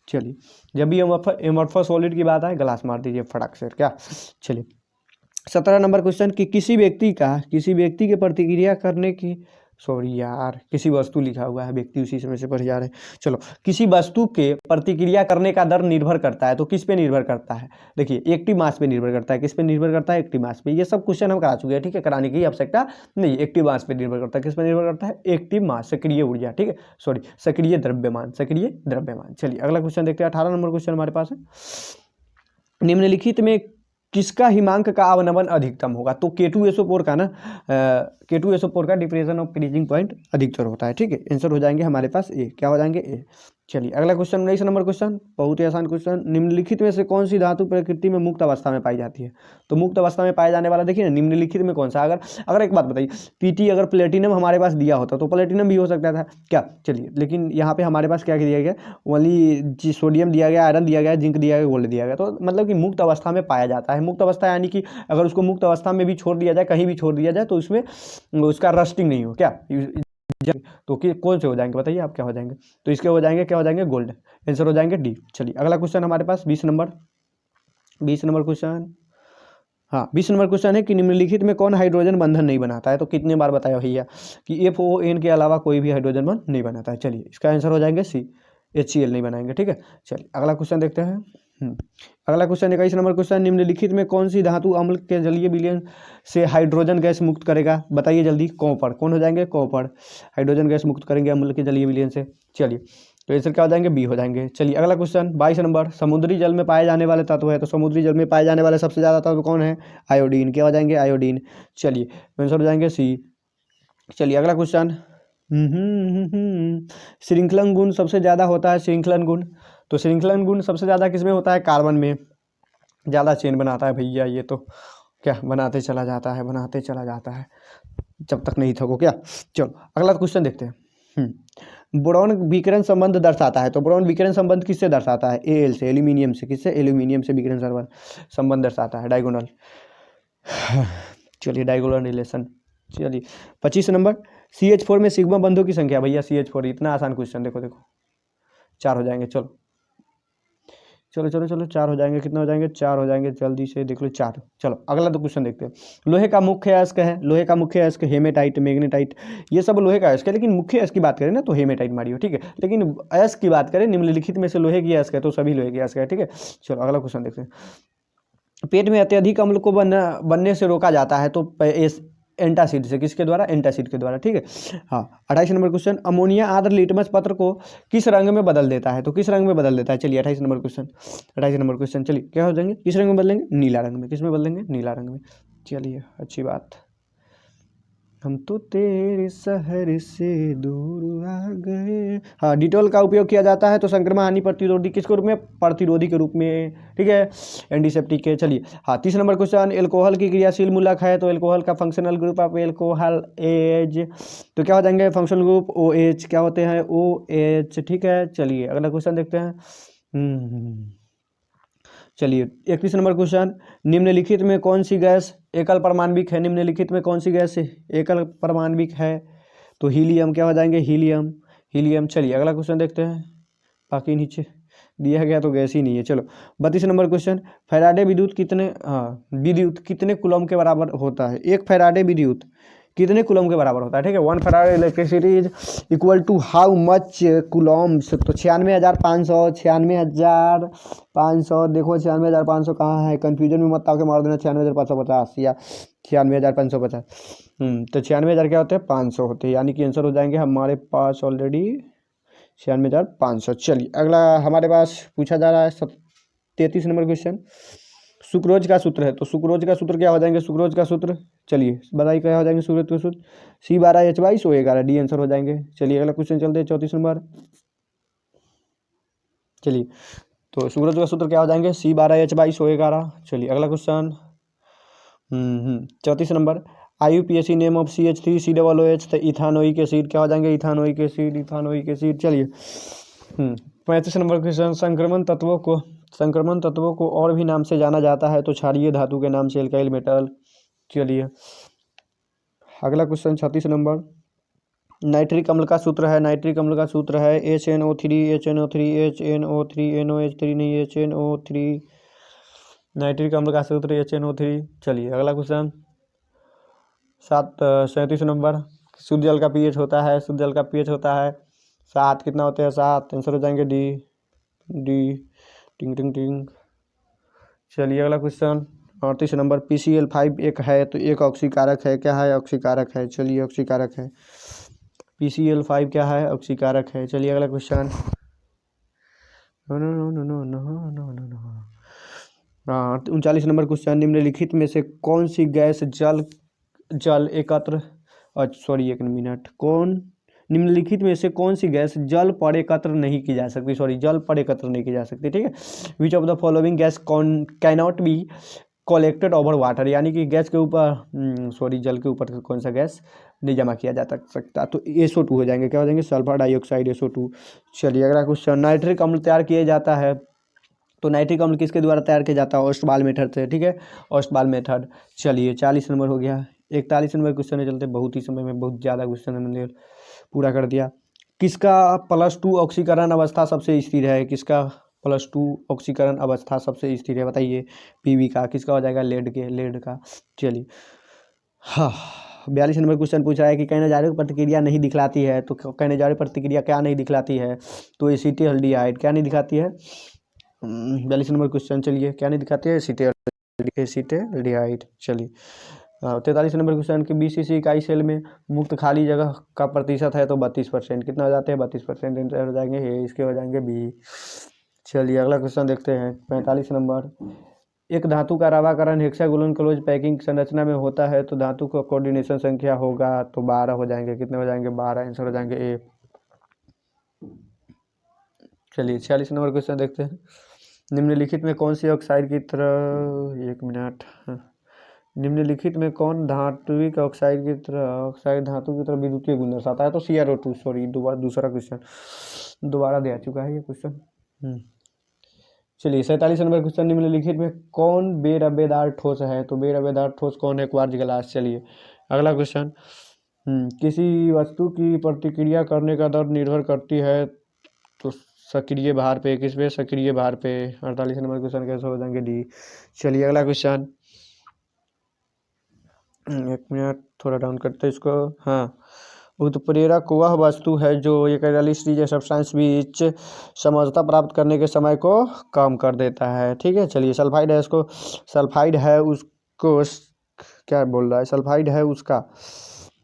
चलिए जब भी एमॉर्फस सॉलिड की बात आए ग्लास मार दीजिए फटाक से, क्या। चलिए 17 नंबर क्वेश्चन कि किसी व्यक्ति की प्रतिक्रिया करने की, सॉरी यार किसी वस्तु लिखा हुआ है, व्यक्ति उसी समय से पढ़ जा रहे हैं। चलो किसी वस्तु के प्रतिक्रिया करने का दर निर्भर करता है, तो किस पे निर्भर करता है, देखिए एक्टिव मास पे निर्भर करता है, किस पे निर्भर करता है, एक्टिव मास पे। ये सब क्वेश्चन हम करा चुके हैं, ठीक है, कराने की आवश्यकता नहीं। एक्टिव मास पे निर्भर करता है, किस पे निर्भर करता है, एक्टिव मास, सक्रिय ऊर्जा, ठीक है, सॉरी सक्रिय द्रव्यमान, सक्रिय द्रव्यमान। चलिए अगला क्वेश्चन देखते हैं। 18 नंबर क्वेश्चन हमारे पास है। निम्नलिखित में किसका हिमांक का अवनमन अधिकतम होगा, तो K2SO4 का ना, K2SO4 का डिप्रेशन ऑफ क्रीजिंग पॉइंट अधिकतर होता है, ठीक है, आंसर हो जाएंगे हमारे पास ए, क्या हो जाएंगे ए। चलिए अगला क्वेश्चन 19 नंबर क्वेश्चन, बहुत ही आसान क्वेश्चन, निम्नलिखित में से कौन सी धातु प्रकृति में मुक्त अवस्था में पाई जाती है, तो मुक्त अवस्था में पाए जाने वाला देखिए ना, निम्नलिखित में कौन सा, अगर एक बात बताइए, पीटी अगर प्लेटिनम हमारे पास दिया होता तो प्लेटिनम भी हो सकता था क्या। चलिए लेकिन यहाँ पे हमारे पास क्या दिया गया, ओनली सोडियम दिया गया, आयरन दिया गया, जिंक दिया गया, गोल्ड दिया गया, तो मतलब कि मुक्त अवस्था में पाया जाता है। मुक्त अवस्था यानी कि अगर उसको मुक्त अवस्था में भी छोड़ दिया जाए, कहीं भी छोड़ दिया जाए, तो उसमें उसका रस्टिंग नहीं हो, क्या, तो कौन से हो जाएंगे बताइए आप, क्या हो जाएंगे, तो इसके हो जाएंगे, क्या हो जाएंगे, गोल्ड, आंसर हो जाएंगे डी। चलिए अगला क्वेश्चन हमारे पास 20 नंबर क्वेश्चन, हाँ 20 नंबर क्वेश्चन है कि निम्नलिखित में कौन हाइड्रोजन बंधन नहीं बनाता है, तो कितने बार बताया भैया कि FON के अलावा कोई भी हाइड्रोजन बंधन नहीं बनाता है। चलिए इसका आंसर हो जाएंगे सी, HCl नहीं बनाएंगे, ठीक है। चलिए अगला क्वेश्चन देखते हैं। अगला क्वेश्चन 21 नंबर क्वेश्चन, निम्नलिखित में कौन सी धातु अम्ल के जलीय विलयन से हाइड्रोजन गैस मुक्त करेगा, बताइए जल्दी, कॉपर, कौन हो जाएंगे, कॉपर, हाइड्रोजन गैस मुक्त करेंगे अम्ल के जलीय विलयन से। चलिए तो आंसर क्या हो जाएंगे, बी हो जाएंगे। चलिए अगला क्वेश्चन 22 नंबर, समुद्री जल में पाए जाने वाले तत्व है, तो समुद्री जल में पाए जाने वाले सबसे ज़्यादा तत्व कौन है, आयोडीन। क्या हो जाएंगे, आयोडीन। चलिए आंसर हो जाएंगे सी। चलिए अगला क्वेश्चन, श्रृंखलन गुण सबसे ज़्यादा होता है, श्रृंखलन गुण, तो श्रृंखलन गुण सबसे ज़्यादा किसमें होता है, कार्बन में ज़्यादा चेन बनाता है भैया, ये तो क्या बनाते चला जाता है, बनाते चला जाता है जब तक नहीं थको क्या। चलो अगला क्वेश्चन देखते हैं। बोरॉन विकिरण संबंध दर्शाता है, तो बोरॉन विकिरण संबंध किससे दर्शाता है, एल से, एल्यूमिनियम से, किससे, एल्यूमिनियम से विकिरण संबंध दर्शाता है, डायगोनल। चलिए डायगोनल रिलेशन। चलिए 25 नंबर, CH4 में सिग्मा बंधों की संख्या, भैया CH4, इतना आसान क्वेश्चन, देखो देखो 4 हो जाएंगे। चलो चलो चलो चलो 4 हो जाएंगे, कितना हो जाएंगे, 4 हो जाएंगे, जल्दी से देख लो 4। चलो अगला तो क्वेश्चन देखते हैं। लोहे का मुख्य अयस्क है, लोहे का मुख्य अयस्क हेमेटाइट, मैग्नेटाइट, ये सब लोहे का अयस्क है, लेकिन मुख्य अयस्क की बात करें ना तो हेमेटाइट मारियो, ठीक है। लेकिन अयस्क की बात करें, निम्नलिखित में से लोहे की अयस्क है तो सभी लोहे के अयस्क है, ठीक है। चलो अगला क्वेश्चन देखते हैं। पेट में अत्यधिक अम्ल को बनने से रोका जाता है, तो एंटासिड से, किसके द्वारा, एंटासिड के द्वारा, ठीक है। हाँ 28 नंबर क्वेश्चन, अमोनिया आर्द्र लिटमस पत्र को किस रंग में बदल देता है, तो किस रंग में बदल देता है। चलिए 28 नंबर क्वेश्चन, 28 नंबर क्वेश्चन, चलिए क्या हो जाएंगे, किस रंग में बदलेंगे, नीला रंग में, किस में बदलेंगे, नीला रंग में। चलिए अच्छी बात, हम तो तेरे शहर से दूर आ गए। हाँ डिटोल का उपयोग किया जाता है तो संक्रमण हानि प्रतिरोधी किसके रूप में, प्रतिरोधी के रूप में, ठीक है, एंटीसेप्टिक के। चलिए हाँ 30 नंबर क्वेश्चन, एल्कोहल की क्रियाशील मूलक है, तो एल्कोहल का functional group of alcohol as, तो क्या हो जाएंगे, फंक्शनल ग्रुप OH, क्या होते हैं, OH, ठीक है। चलिए अगला क्वेश्चन देखते हैं। चलिए 31 नंबर क्वेश्चन, निम्नलिखित में कौन सी गैस एकल परमाणविक है, निम्नलिखित में कौन सी गैस एकल परमाणविक है, तो हीलियम, क्या हो जाएंगे, हीलियम, हीलियम। चलिए अगला क्वेश्चन देखते हैं, बाकी नीचे दिया गया तो गैस ही नहीं है। चलो 32 नंबर क्वेश्चन, फैराडे विद्युत कितने, विद्युत कितने कूलम के बराबर होता है, एक फैराडे विद्युत कितने कूलम के बराबर होता है, ठीक है। 1 faraday electricity is equal to how much coulombs, तो 96,500, 96,500, देखो 96,500 कहाँ है, कन्फ्यूजन में मत आके मार देना 96,550 या 96,550। तो 96,000 क्या होते हैं, 500 होते हैं, यानी कि आंसर हो जाएंगे हमारे पास ऑलरेडी 96,500। चलिए अगला हमारे पास पूछा जा रहा है 33 नंबर क्वेश्चन, सुक्रोज का सूत्र है, तो सुक्रोज का सूत्र क्या हो जाएंगे, सुक्रोज का सूत्र, चलिए बताइए क्या हो जाएंगे सुक्रोज का सूत्र, C12H22O11, डी आंसर हो जाएंगे। चलिए अगला क्वेश्चन चलते हैं 34 नंबर। चलिए तो सुक्रोज का सूत्र क्या हो जाएंगे, C12H22O11। चलिए अगला question 34 number, IUPAC name of CH3COOH, तो इथानोइक एसिड, क्या हो जाएंगे, इथानोइक एसिड, इथानोइक एसिड। चलिए 35 नंबर क्वेश्चन, संक्रमण तत्वों को और भी नाम से जाना जाता है, तो क्षारीय धातु के नाम से, एल्काइल मेटल। चलिए अगला क्वेश्चन 36 नंबर, नाइट्रिक अम्ल का सूत्र है, नाइट्रिक अम्ल का सूत्र है HNO3, HNO3, HNO3, NOH3 नहीं, HNO3, नाइट्रिक अम्ल का सूत्र HNO3। चलिए अगला क्वेश्चन 37 नंबर, शुद्ध जल का pH होता है, शुद्ध जल का pH होता है 7, कितना होते हैं, 7, आंसर हो जाएंगे डी, डी, टिंग टिंग टिंग। चलिए अगला क्वेश्चन 38 नंबर, PCl5 एक है, तो एक ऑक्सीकारक है, क्या है, ऑक्सीकारक है। चलिए ऑक्सीकारक है, PCl5 क्या है, ऑक्सीकारक है। चलिए अगला question, no no no no no no no no, हाँ 39 नंबर क्वेश्चन, निम्नलिखित में से कौन सी गैस जल एकत्र, सॉरी एक मिनट, निम्नलिखित में से कौन सी गैस जल पर एकत्र नहीं की जा सकती, सॉरी जल पर एकत्र नहीं की जा सकती, ठीक है। Which of the following gas cannot be collected over water, यानी कि गैस के ऊपर, सॉरी जल के ऊपर कौन सा गैस नहीं जमा किया जा सकता, तो SO2 हो जाएंगे, क्या हो जाएंगे, सल्फर डाइऑक्साइड, SO2। चलिए अगला क्वेश्चन, नाइट्रिक अम्ल तैयार किया जाता है, तो नाइट्रिक अम्ल किसके द्वारा तैयार किया जाता है, ओस्टबाल मेथड से, ठीक है, ओस्टबाल मेथड। चलिए 40 नंबर हो गया, 41 नंबर क्वेश्चन है, चलते बहुत ही समय में बहुत ज़्यादा क्वेश्चन मैंने पूरा कर दिया। किसका +2 ऑक्सीकरण अवस्था सबसे स्थिर है, किसका +2 ऑक्सीकरण अवस्था सबसे स्थिर है, बताइए, PV का, किसका हो जाएगा, लेड का। चलिए हाँ 42 नंबर क्वेश्चन पूछ रहा है कि कहने प्रतिक्रिया नहीं दिखलाती है, तो कहने प्रतिक्रिया क्या नहीं दिखलाती है, तो एसीटिल्डिहाइड, क्या नहीं दिखाती है, 42 नंबर क्वेश्चन, चलिए क्या नहीं दिखाती है, एसीटिल्डिहाइड। चलिए हाँ 43 नंबर क्वेश्चन कि BCC इकाई सेल में मुक्त खाली जगह का प्रतिशत है तो 32%। कितना हो जाते हैं 32%। आंसर हो जाएंगे ए, इसके हो जाएंगे बी। चलिए अगला क्वेश्चन देखते हैं 45 नंबर। एक धातु का रावाकरण हेक्सागोनल क्लोज पैकिंग संरचना में होता है तो धातु का कोऑर्डिनेशन संख्या होगा तो 12 हो जाएंगे। कितने हो जाएंगे 12। आंसर हो जाएंगे ए। चलिए 46 नंबर क्वेश्चन देखते हैं। निम्नलिखित में कौन सी ऑक्साइड की तरह, एक मिनट, निम्नलिखित में कौन धात्विक ऑक्साइड की तरह, ऑक्साइड धातु की तरह विद्युतीय गुण दर्शाता है तो CrO2। सॉरी दूसरा क्वेश्चन दोबारा दे चुका है ये क्वेश्चन। चलिए 47 नंबर क्वेश्चन। निम्नलिखित में कौन बेरबेदार ठोस है तो बेरबेदार ठोस कौन है, क्वार्ज ग्लास। चलिए अगला क्वेश्चन। किसी वस्तु की प्रतिक्रिया करने का दर निर्भर करती है तो सक्रिय भार पे, किस पे, सक्रिय भार पे। 48 नंबर क्वेश्चन कैसे हो जाएंगे डी। चलिए अगला क्वेश्चन, एक मिनट थोड़ा डाउन करते हैं इसको। हाँ, उत्प्रेरक वह वस्तु है जो ये कैटालिस्ट या सब्सटेंस बीच समझौता प्राप्त करने के समय को कम कर देता है। ठीक है। चलिए सल्फाइड है, इसको सल्फाइड है उसको क्या बोल रहा है, सल्फाइड है उसका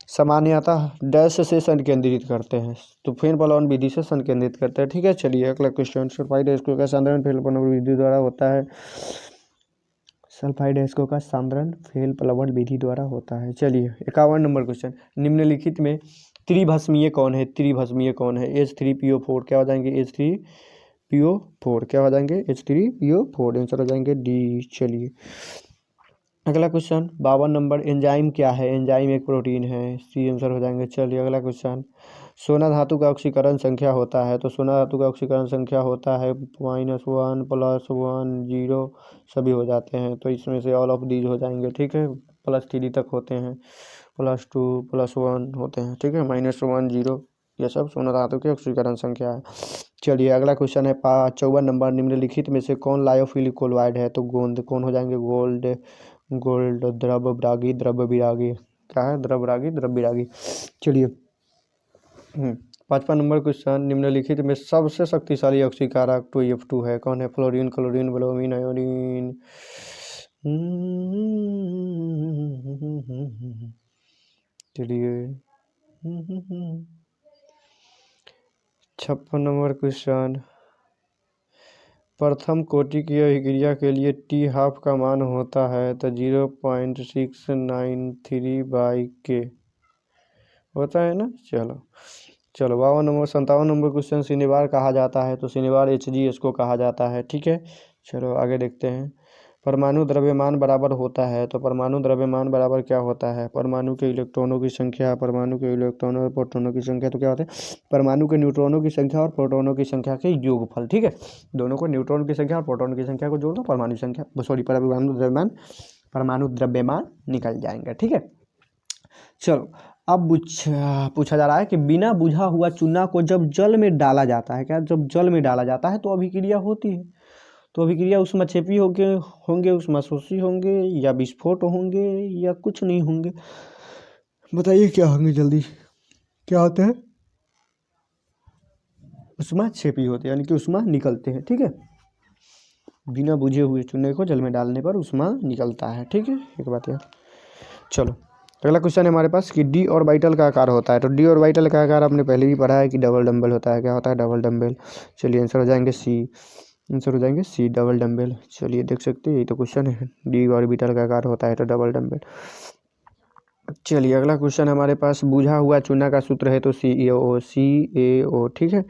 सामान्यतः डैश से संकेंद्रित करते हैं तो फेन पलावन विधि से संकेंद्रित करते हैं। ठीक है। चलिए अगला क्वेश्चन। सल्फाइड है इसको का सांद्रण फेन पलावन विधि द्वारा होता है। सल्फाइड एस्को का सांद्रण फेल प्लवण विधि द्वारा होता है। चलिए 51 नंबर क्वेश्चन। निम्नलिखित में त्रिभस्मीय कौन है, त्रिभस्मीय कौन है। H3PO4 क्या हो जाएंगे, H3PO4 क्या हो जाएंगे, H3PO4। आंसर हो जाएंगे डी। चलिए अगला क्वेश्चन 52 नंबर। एंजाइम क्या है, एंजाइम एक प्रोटीन है, सी। आंसर हो जाएंगे। चलिए अगला क्वेश्चन। सोना धातु का ऑक्सीकरण संख्या होता है तो सोना धातु का ऑक्सीकरण संख्या होता है -1 +1 0 सभी हो जाते हैं तो इसमें से ऑल ऑफ दीज हो जाएंगे। ठीक है। +3 तक होते हैं, +2 +1 होते हैं। ठीक है। -1 0 ये सब सोना धातु की ऑक्सीकरण संख्या है। चलिए अगला क्वेश्चन है 54 नंबर। निम्नलिखित में से कौन लायोफिलिक कोलॉइड है तो गोंद कौन हो जाएंगे, गोल्ड द्रवरागी द्रव्यरागी। क्या है, द्रवरागी द्रव्यरागी। चलिए 55 नंबर क्वेश्चन। निम्नलिखित में सबसे शक्तिशाली ऑक्सीकारक 2F2 है, कौन है, फ्लोरीन, क्लोरीन, ब्रोमीन, आयोडीन। चलिए 56 नंबर क्वेश्चन। प्रथम कोटि की अभिक्रिया के लिए T½ का मान होता है तो 0.693/K होता है ना। चलो 52 नंबर। 57 number question. शनिवार कहा जाता है तो शनिवार Hg इसको कहा जाता है। ठीक है। चलो आगे देखते हैं। परमाणु द्रव्यमान बराबर होता है तो परमाणु द्रव्यमान बराबर क्या होता है, परमाणु के इलेक्ट्रॉनों की संख्या, परमाणु के इलेक्ट्रॉनों और प्रोटॉनों की संख्या। तो क्या होता है, परमाणु के न्यूट्रॉनों की संख्या और प्रोटॉनों की संख्या के योगफल। ठीक है। दोनों को, न्यूट्रॉन की संख्या और प्रोटॉन की संख्या को जोड़ दो, परमाणु संख्या परमाणु द्रव्यमान निकल जाएंगे। ठीक है। चलो अब पूछा जा रहा है कि बिना बुझा हुआ चूना को जब जल में डाला जाता है, क्या, जब जल में डाला जाता है तो अभिक्रिया होती है तो अभिक्रिया ऊष्माक्षेपी होंगे, ऊष्माशोषी होंगे या विस्फोट होंगे या कुछ नहीं होंगे। बताइए क्या होंगे जल्दी, क्या होते हैं, ऊष्माक्षेपी होते हैं यानी कि ऊष्मा निकलते हैं। ठीक है। बिना बुझे हुए चूने को जल में डालने पर ऊष्मा निकलता है। ठीक है, एक बात यार। चलो अगला क्वेश्चन है हमारे पास कि डी ऑर्बिटल का आकार होता है तो डी ऑर्बिटल का आकार आपने पहले भी पढ़ा है कि डबल डंबल होता है। क्या होता है, डबल डंबल। चलिए आंसर हो जाएंगे सी। आंसर हो जाएंगे सी, डबल डंबल। चलिए देख सकते हैं, यही तो क्वेश्चन है, डी ऑर्बिटल का आकार होता है तो डबल डंबल। चलिए अगला क्वेश्चन हमारे पास, बुझा हुआ चूना का सूत्र है तो CaO। ठीक है।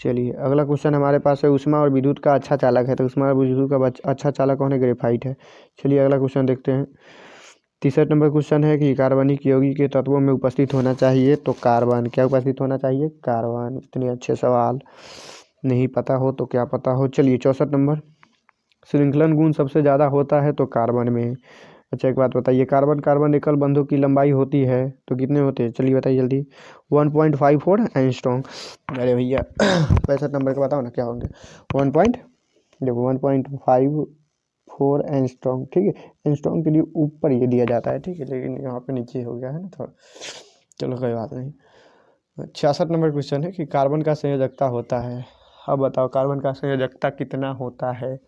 चलिए अगला क्वेश्चन हमारे पास है, उष्मा और विद्युत का अच्छा चालक है तो उष्मा और विद्युत का अच्छा चालक कौन है, ग्रेफाइट है। चलिए अगला क्वेश्चन देखते हैं। 63 नंबर क्वेश्चन है कि कार्बनिक यौगिक के तत्वों में उपस्थित होना चाहिए तो कार्बन, क्या उपस्थित होना चाहिए, कार्बन। इतने अच्छे सवाल नहीं पता हो तो क्या पता हो। चलिए 64 नंबर, श्रृंखलन गुण सबसे ज़्यादा होता है तो कार्बन में। अच्छा एक बात बताइए, कार्बन कार्बन एकल बंधों की लंबाई होती है तो कितने होते हैं, चलिए बताइए जल्दी। 1.54 एंगस्ट्रॉम। अरे भैया 65 नंबर का बताओ ना क्या होंगे, 1.54 एंगस्ट्रॉम। ठीक है। एंगस्ट्रॉम के लिए ऊपर ये दिया जाता है। ठीक है, लेकिन यहाँ पे नीचे हो गया है ना थोड़ा, चलो कोई बात नहीं। 66 नंबर क्वेश्चन है कि कार्बन का संयोजकता होता है। अब बताओ कार्बन का संयोजकता कितना होता है,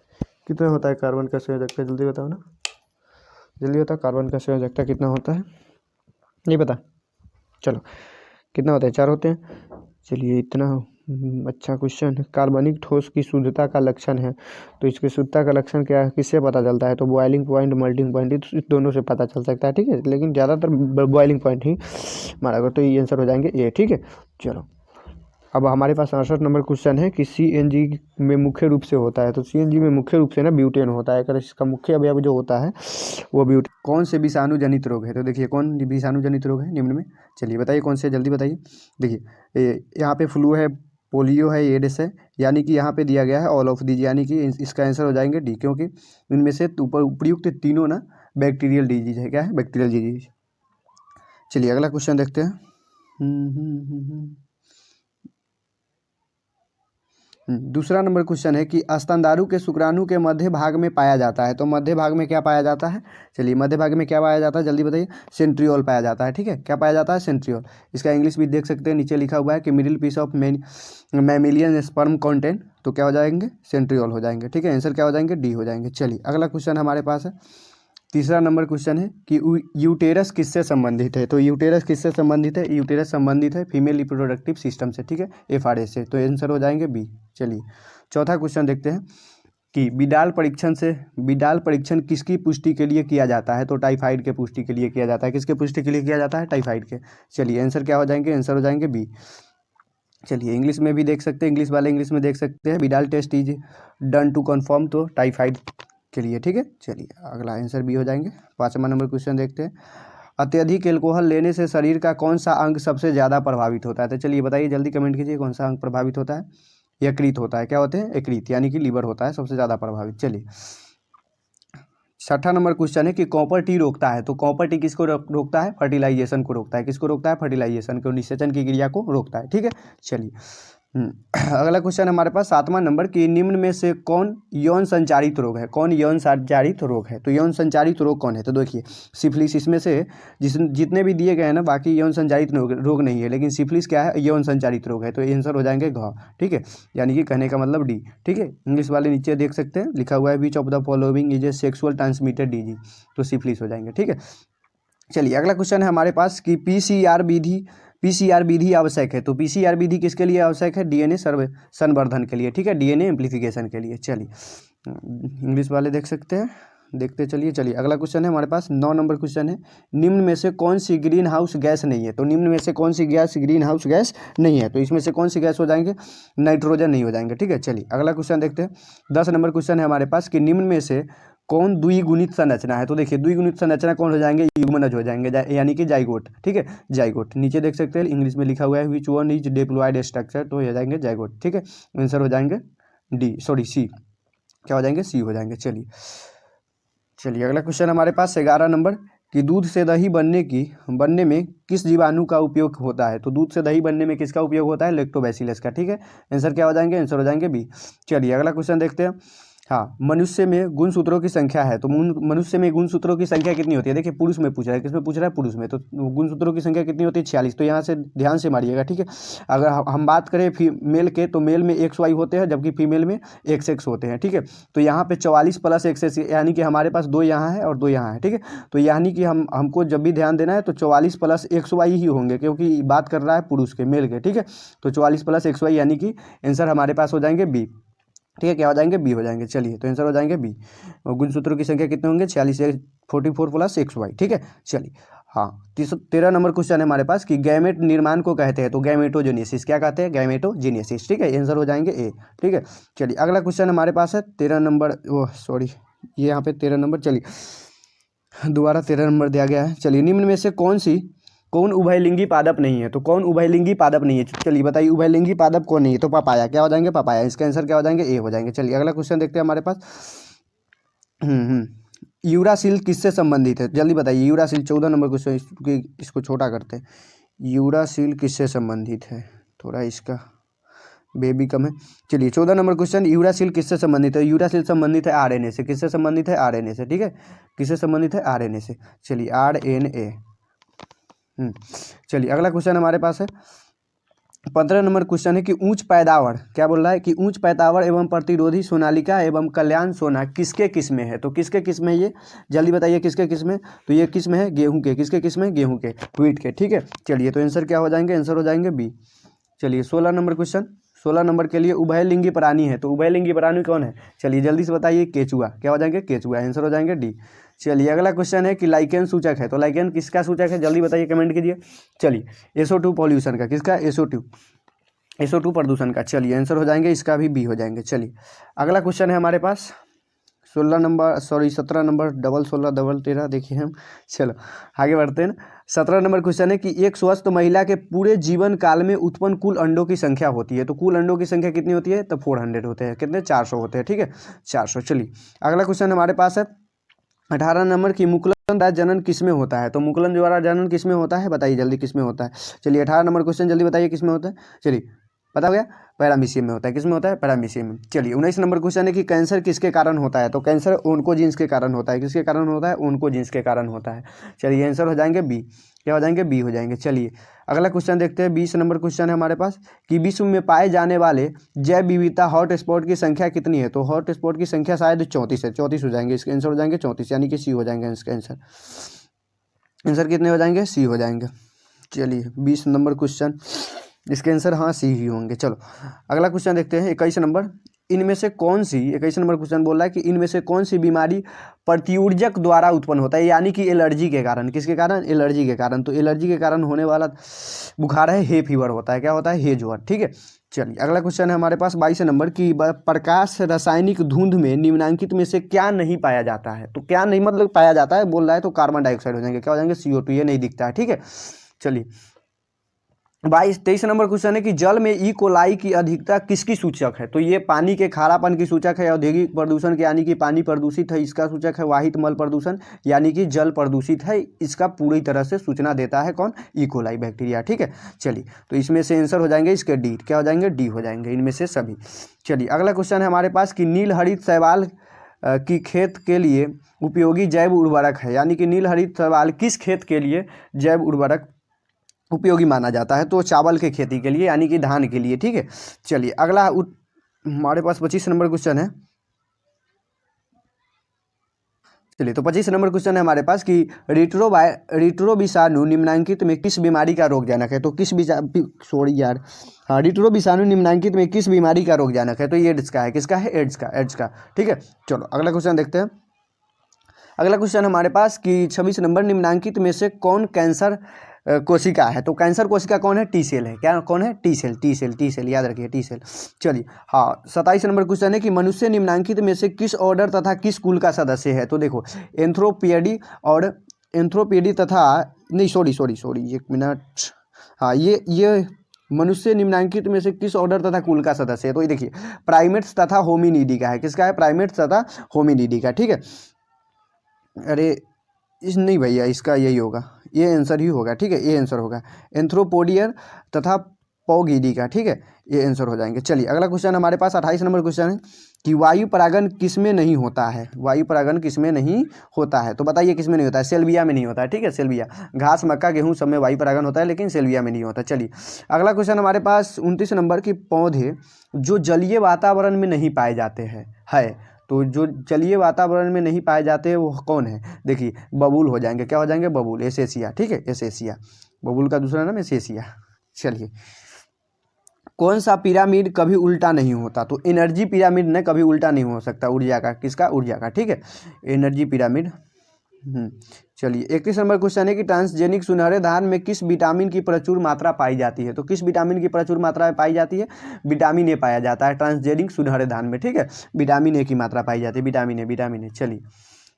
कितना होता है कार्बन का संयोजकता, जल्दी बताओ ना, जल्दी बताओ, कार्बन का संयोजकता कितना होता है? नहीं पता? चलो, कितना होता है? 4 होते हैं। चलिए, इतना अच्छा क्वेश्चन। कार्बनिक ठोस की शुद्धता का लक्षण है, तो इसकी शुद्धता का लक्षण क्या है, किससे पता चलता है? तो बॉइलिंग पॉइंट, मेल्टिंग पॉइंट, इस दोनों से पता चल सकता है, ठीक है। लेकिन ज़्यादातर बॉइलिंग पॉइंट ही मारा गया, तो ये आंसर हो जाएंगे ये, ठीक है। चलो, अब हमारे पास 68 नंबर क्वेश्चन है कि सीएनजी में मुख्य रूप से होता है। तो सीएनजी में मुख्य रूप से ना ब्यूटेन होता है। अगर इसका मुख्य अवयव जो होता है वो ब्यूटेन। कौन से विषाणु जनित रोग है? तो देखिए, कौन विषाणु जनित रोग है निम्न में? चलिए बताइए कौन से, जल्दी बताइए। देखिए, यहाँ पे फ्लू है, पोलियो है, एड्स है, यानी कि यहाँ पे दिया गया है ऑल ऑफ दीज, यानी कि इसका आंसर हो जाएंगे डी, क्योंकि इनमें से उपयुक्त तीनों ना बैक्टीरियल डिजीज है। क्या है? Bacterial disease. चलिए अगला क्वेश्चन देखते हैं। दूसरा नंबर क्वेश्चन है कि स्तनधारु के शुक्राणु के मध्य भाग में पाया जाता है। तो मध्य भाग में क्या पाया जाता है? चलिए, मध्य भाग में क्या पाया जाता है, जल्दी बताइए। सेंट्रियोल पाया जाता है, ठीक है। क्या पाया जाता है? सेंट्रियोल। इसका इंग्लिश भी देख सकते हैं, नीचे लिखा हुआ है कि middle piece of mammalian sperm content. तो क्या हो जाएंगे? सेंट्रियोल हो जाएंगे, ठीक है। आंसर क्या हो जाएंगे? डी हो जाएंगे। चलिए अगला क्वेश्चन हमारे पास है। तीसरा नंबर क्वेश्चन है कि यूटेरस किससे संबंधित है? तो यूटेरस किससे संबंधित है? यूटेरस संबंधित है फीमेल रिप्रोडक्टिव सिस्टम से, ठीक है, एफआरएस से। तो आंसर हो जाएंगे बी। चलिए चौथा क्वेश्चन देखते हैं कि विडाल परीक्षण किसकी पुष्टि के लिए किया जाता है? तो टाइफाइड के पुष्टि के लिए किया जाता है। किसके पुष्टि के लिए किया जाता है? टाइफाइड के। चलिए आंसर क्या हो जाएंगे? आंसर हो जाएंगे बी। चलिए इंग्लिश में भी देख सकते हैं, इंग्लिश वाले इंग्लिश में देख सकते हैं, Widal test is done to confirm, तो टाइफाइड के लिए, ठीक है। चलिए अगला आंसर भी हो जाएंगे। 5वां नंबर क्वेश्चन देखते हैं। अत्यधिक एल्कोहल लेने से शरीर का कौन सा अंग सबसे ज़्यादा प्रभावित होता है? तो चलिए बताइए, जल्दी कमेंट कीजिए, कौन सा अंग प्रभावित होता है? यकृत होता है। क्या होते हैं? यकृत, यानी कि लीवर होता है सबसे ज़्यादा प्रभावित। चलिए 6वां नंबर क्वेश्चन है कि कॉपर टी रोकता है। तो कॉपर टी किसको रोकता है? फर्टिलाइजेशन को रोकता है। किसको रोकता है? फर्टिलाइजेशन को, निषेचन की क्रिया को रोकता है, ठीक है। चलिए अगला क्वेश्चन हमारे पास 7वां नंबर कि निम्न में से कौन यौन संचारित रोग है? कौन यौन संचारित रोग है? तो यौन संचारित रोग कौन है? तो देखिए, सिफिलिस इसमें से जितने भी दिए गए हैं ना, बाकी यौन संचारित रोग नहीं है, लेकिन सिफिलिस क्या है? यौन संचारित रोग है। तो आंसर हो जाएंगे घ, ठीक है, यानी कि कहने का मतलब डी, ठीक है। इंग्लिश वाले नीचे देख सकते हैं, लिखा हुआ है which of the following is a sexual transmitted disease, तो सिफिलिस हो जाएंगे, ठीक है। चलिए अगला क्वेश्चन है हमारे पास कि पीसीआर विधि आवश्यक है। तो पीसीआर विधि किसके लिए आवश्यक है? डीएनए संवर्धन के लिए, ठीक है, डीएनए एम्प्लीफिकेशन के लिए। चलिए इंग्लिश वाले देख सकते हैं, देखते चलिए। चलिए अगला क्वेश्चन है हमारे पास 9 नंबर क्वेश्चन है, निम्न में से कौन सी ग्रीन हाउस गैस नहीं है? तो निम्न में से कौन सी गैस ग्रीन हाउस गैस नहीं है? तो इसमें से कौन सी गैस हो जाएंगे? नाइट्रोजन नहीं हो जाएंगे, ठीक है। चलिए अगला क्वेश्चन देखते हैं। 10 नंबर क्वेश्चन है हमारे पास कि निम्न में से कौन द्विगुणित संरचना है? तो देखिए, द्विगुणित संरचना कौन हो जाएंगे? युग्मनज हो जाएंगे, यानी कि जाइगोट, ठीक है, जाइगोट। नीचे देख सकते हैं, इंग्लिश में लिखा हुआ है which one is diploid structure, तो हो जाएंगे जाइगोट, ठीक है। आंसर हो जाएंगे सी। क्या हो जाएंगे? सी हो जाएंगे। चलिए अगला क्वेश्चन हमारे पास 11 नंबर कि दूध से दही बनने में किस जीवाणु का उपयोग होता है? तो दूध से दही बनने में किसका उपयोग होता है? लैक्टोबैसिलस का, ठीक है। आंसर क्या हो जाएंगे? आंसर हो जाएंगे बी। चलिए अगला क्वेश्चन देखते हैं। हाँ, मनुष्य में गुणसूत्रों की संख्या है। तो मनुष्य में गुणसूत्रों की संख्या कितनी होती है? देखिए, पुरुष में पूछ रहा है, किसमें पूछ रहा है? पुरुष में। तो गुणसूत्रों की संख्या कितनी होती है? 46। तो यहाँ से ध्यान से मारिएगा, ठीक है। अगर हम बात करें फीमेल के, तो मेल में XY होते हैं, जबकि फीमेल में XX होते हैं, ठीक है। तो यहाँ पे 44 + XX, यानी कि हमारे पास 2 यहाँ है और 2 यहाँ है, ठीक है। तो यानी कि हमको जब भी ध्यान देना है तो 44 + XY ही होंगे, क्योंकि बात कर रहा है पुरुष के, मेल के, ठीक है। तो 44 + XY, यानी कि आंसर हमारे पास हो जाएंगे बी, ठीक है। क्या हो जाएंगे? बी हो जाएंगे। चलिए तो आंसर हो जाएंगे बी। गुणसूत्रों की संख्या कितने होंगे? 46, 44 + XY, ठीक है। चलिए हाँ, 13 नंबर क्वेश्चन है हमारे पास कि गैमेट निर्माण को कहते हैं। तो गैमेटोजेनेसिस, क्या कहते हैं? गैमेटोजेनेसिस, ठीक है। आंसर हो जाएंगे ए, ठीक है। चलिए अगला क्वेश्चन हमारे पास है 13 नंबर, सॉरी, ये यहाँ पे 13 नंबर, चलिए दोबारा 13 नंबर दिया गया है। चलिए निम्न में से कौन उभयलिंगी पादप नहीं है? तो कौन उभयलिंगी पादप नहीं है? चलिए बताइए, उभयलिंगी पादप कौन नहीं है? तो पपाया। क्या हो जाएंगे? पपाया। इसका आंसर क्या हो जाएंगे? ए हो जाएंगे। चलिए अगला क्वेश्चन देखते हैं हमारे पास। यूरासिल किससे संबंधित है? जल्दी बताइए, यूरासिल 14 नंबर क्वेश्चन, इसको छोटा करते हैं। यूरासिल किससे संबंधित है? थोड़ा इसका बेबी कम है। चलिए 14 नंबर क्वेश्चन, यूरासिल किससे संबंधित है? यूरासिल संबंधित है आरएनए से। किससे संबंधित है? आरएनए से, ठीक है। किससे संबंधित है? आरएनए से। चलिए आरएनए। चलिए अगला क्वेश्चन हमारे पास है 15 नंबर क्वेश्चन है कि उच्च पैदावार, क्या बोल रहा है कि उच्च पैदावार एवं प्रतिरोधी सोनालिका एवं कल्याण सोना किसके किस्म है। तो किसके किस्म है ये, जल्दी बताइए किसके किस्म है। तो ये किस्म है गेहूं के, किसके किस्म है, गेहूं के, व्हीट के, ठीक है। चलिए तो आंसर क्या हो जाएंगे, आंसर हो जाएंगे बी। चलिए 16 नंबर क्वेश्चन, 16 नंबर के लिए उभयलिंगी प्राणी है, तो उभयलिंगी प्राणी कौन है, चलिए जल्दी से बताइए, केचुआ, क्या हो जाएंगे, केचुआ, आंसर हो जाएंगे डी। चलिए अगला क्वेश्चन है कि लाइकेन सूचक है, तो लाइकेन किसका सूचक है, जल्दी बताइए, कमेंट कीजिए। चलिए SO2 पॉल्यूशन का, किसका, SO2 प्रदूषण का। चलिए आंसर हो जाएंगे इसका भी बी हो जाएंगे। चलिए अगला क्वेश्चन है हमारे पास 17 नंबर, डबल 16 डबल 13, देखिए हम, चलो आगे बढ़ते हैं ना। 17 नंबर क्वेश्चन है कि एक स्वस्थ महिला के पूरे जीवन काल में उत्पन्न कुल अंडों की संख्या होती है, तो कुल अंडों की संख्या कितनी होती है, तो 400 होते हैं, कितने, 400 होते हैं, ठीक है, 400। चलिए अगला क्वेश्चन हमारे पास है 18 नंबर की मुकुलन द्वारा जनन किसमें होता है, तो मुकुलन द्वारा जनन किसमें होता है, बताइए जल्दी किसमें होता है। चलिए 18 नंबर क्वेश्चन जल्दी बताइए किसमें होता है। चलिए पता हो गया, पैरामीशियम में होता है, किसमें होता है, पैरामीशियम में। चलिए 19 नंबर क्वेश्चन है कि कैंसर किसके कारण होता है, तो कैंसर ओन्कोजीन्स के कारण होता है, किसके कारण होता है, ओन्कोजीन्स के कारण होता है। चलिए आंसर हो जाएंगे बी, क्या हो जाएंगे, बी हो जाएंगे। चलिए अगला क्वेश्चन देखते हैं, 20 नंबर क्वेश्चन है हमारे पास कि विश्व में पाए जाने वाले जैव विविधता हॉटस्पॉट की संख्या कितनी है, तो हॉटस्पॉट की संख्या शायद 34 है, 34 हो जाएंगे, इसके आंसर हो जाएंगे 34, यानी कि सी हो जाएंगे इसका आंसर। आंसर कितने हो जाएंगे, सी हो जाएंगे। चलिए 20 नंबर क्वेश्चन, इसके आंसर हाँ सी ही होंगे। चलो अगला क्वेश्चन देखते हैं 21 नंबर, इनमें से कौन सी, 21 नंबर क्वेश्चन बोल रहा है कि इनमें से कौन सी बीमारी प्रतिऊर्जक द्वारा उत्पन्न होता है, यानी कि एलर्जी के कारण, किसके कारण, एलर्जी के कारण। तो एलर्जी के कारण होने वाला बुखार है हे फीवर होता है, क्या होता है, हे ज्वर, ठीक है। चलिए अगला क्वेश्चन है हमारे पास 22 नंबर की प्रकाश रासायनिक धुंध में निम्नलिखित में से क्या नहीं पाया जाता है, तो क्या नहीं मतलब पाया जाता है बोल रहा है, तो कार्बन डाइऑक्साइड हो जाएंगे, क्या हो जाएंगे, CO2, ये नहीं दिखता है, ठीक है। चलिए 23 नंबर क्वेश्चन है कि जल में ई कोलाई की अधिकता किसकी सूचक है, तो ये पानी के खारापन की सूचक है, औद्योगिक प्रदूषण के, यानी कि पानी प्रदूषित है इसका सूचक है, वाहित मल प्रदूषण यानी कि जल प्रदूषित है, इसका पूरी तरह से सूचना देता है कौन, ई कोलाई बैक्टीरिया, ठीक है। चलिए तो इसमें से आंसर हो जाएंगे इसके डी, क्या हो जाएंगे, डी हो जाएंगे इनमें से सभी। चलिए अगला क्वेश्चन है हमारे पास कि नील हरित शैवाल की खेत के लिए उपयोगी जैव उर्वरक है, यानी कि नील हरित शैवाल किस खेत के लिए जैव उर्वरक उपयोगी माना जाता है, तो चावल के खेती के लिए, यानी कि धान के लिए, ठीक है। चलिए अगला हमारे पास 25 नंबर क्वेश्चन है। चलिए तो 25 नंबर क्वेश्चन है हमारे पास कि रिट्रो विषाणु निम्नांकित में किस बीमारी का रोगजनक है, तो किस रिट्रो विषाणु निम्नांकित में किस बीमारी का रोगजनक है, तो ये एड्स का है, किसका है, एड्स का, ठीक है। चलो अगला क्वेश्चन देखते हैं। अगला क्वेश्चन हमारे पास कि 26 नंबर निम्नांकित में से कौन कैंसर कोशिका है, तो कैंसर कोशिका कौन है, टी सेल है, क्या कौन है, टी सेल, याद रखिए टी सेल। चलिए हाँ 27 नंबर क्वेश्चन है कि मनुष्य निम्नांकित में से किस ऑर्डर तथा किस कुल का सदस्य है, तो देखो एंथ्रोपीडी तथा नहीं सॉरी 1 मिनट, हाँ ये मनुष्य निम्नांकित में से किस ऑर्डर तथा कुल का सदस्य है, तो ये देखिए प्राइमेट्स तथा होमिनिडी का है, किसका है, प्राइमेट्स तथा होमिनिडी का, ठीक है। अरे इस नहीं भैया, इसका यही होगा, ये आंसर ही होगा, ठीक है, ये आंसर होगा एंथ्रोपोडियर तथा पौगीडी का, ठीक है, ये आंसर हो जाएंगे। चलिए अगला क्वेश्चन हमारे पास 28 नंबर क्वेश्चन है कि वायु परागन किसमें नहीं होता है, वायु परागन किसमें नहीं होता है, तो बताइए किसमें नहीं होता है, सेल्विया में नहीं होता है, ठीक है, सेल्विया, घास मक्का गेहूं सब में वायु परागन होता है, लेकिन सेल्विया में नहीं होता। चलिए अगला क्वेश्चन हमारे पास 29 नंबर की पौधे जो जलीय वातावरण में नहीं पाए जाते हैं है, तो जो जलीय वातावरण में नहीं पाए जाते वो कौन है, देखिए बबूल हो जाएंगे, क्या हो जाएंगे, बबूल, एसेसिया, ठीक है, एसेसिया, बबूल का दूसरा नाम एसेसिया। चलिए कौन सा पिरामिड कभी उल्टा नहीं होता, तो एनर्जी पिरामिड ने कभी उल्टा नहीं हो सकता, ऊर्जा का, किसका, ऊर्जा का, ठीक है, एनर्जी पिरामिड। चलिए 31 नंबर क्वेश्चन है कि ट्रांसजेनिक सुनहरे धान में किस विटामिन की प्रचुर मात्रा पाई जाती है, तो किस विटामिन की प्रचुर मात्रा पाई जाती है, विटामिन ए पाया जाता है ट्रांसजेनिक सुनहरे धान में, ठीक है, विटामिन ए की मात्रा पाई जाती है, विटामिन ए। चलिए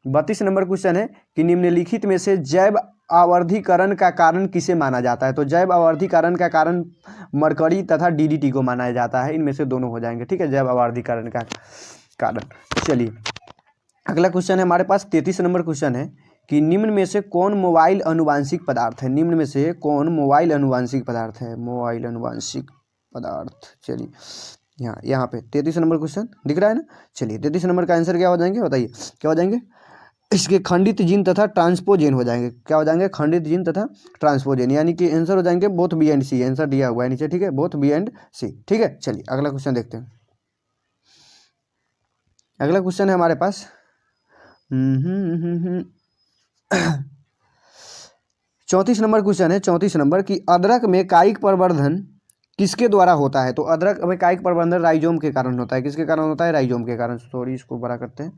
32 नंबर क्वेश्चन है कि निम्नलिखित में से जैव आवर्धीकरण का कारण किसे माना जाता है, तो जैव आवर्धीकरण का कारण मरकरी तथा DDT को माना जाता है, इनमें से दोनों हो जाएंगे, ठीक है, जैव आवर्धीकरण का कारण। चलिए अगला क्वेश्चन है हमारे पास 33 नंबर क्वेश्चन है कि निम्न में से कौन मोबाइल अनुवांशिक पदार्थ है, निम्न में से कौन मोबाइल अनुवांशिक पदार्थ है, मोबाइल अनुवांशिक पदार्थ। चलिए यहाँ पे 33 नंबर क्वेश्चन दिख रहा है ना। चलिए 33 नंबर का आंसर क्या हो जाएंगे, बताइए क्या हो जाएंगे, इसके खंडित जीन तथा ट्रांसपोजेन हो जाएंगे। क्या हो जाएंगे? खंडित जीन तथा ट्रांसपोजेन, यानी कि आंसर हो जाएंगे both B and C. Answer दिया हुआ है नीचे, ठीक है, बोथ बी एंड सी। ठीक है, चलिए अगला क्वेश्चन देखते हैं। अगला क्वेश्चन है हमारे पास 34 नंबर क्वेश्चन है। 34 नंबर की अदरक में कायिक प्रवर्धन किसके द्वारा होता है? तो अदरक में कायिक प्रवर्धन राइजोम के कारण होता है। किसके कारण होता है? राइजोम के कारण। सॉरी, इसको बड़ा करते हैं।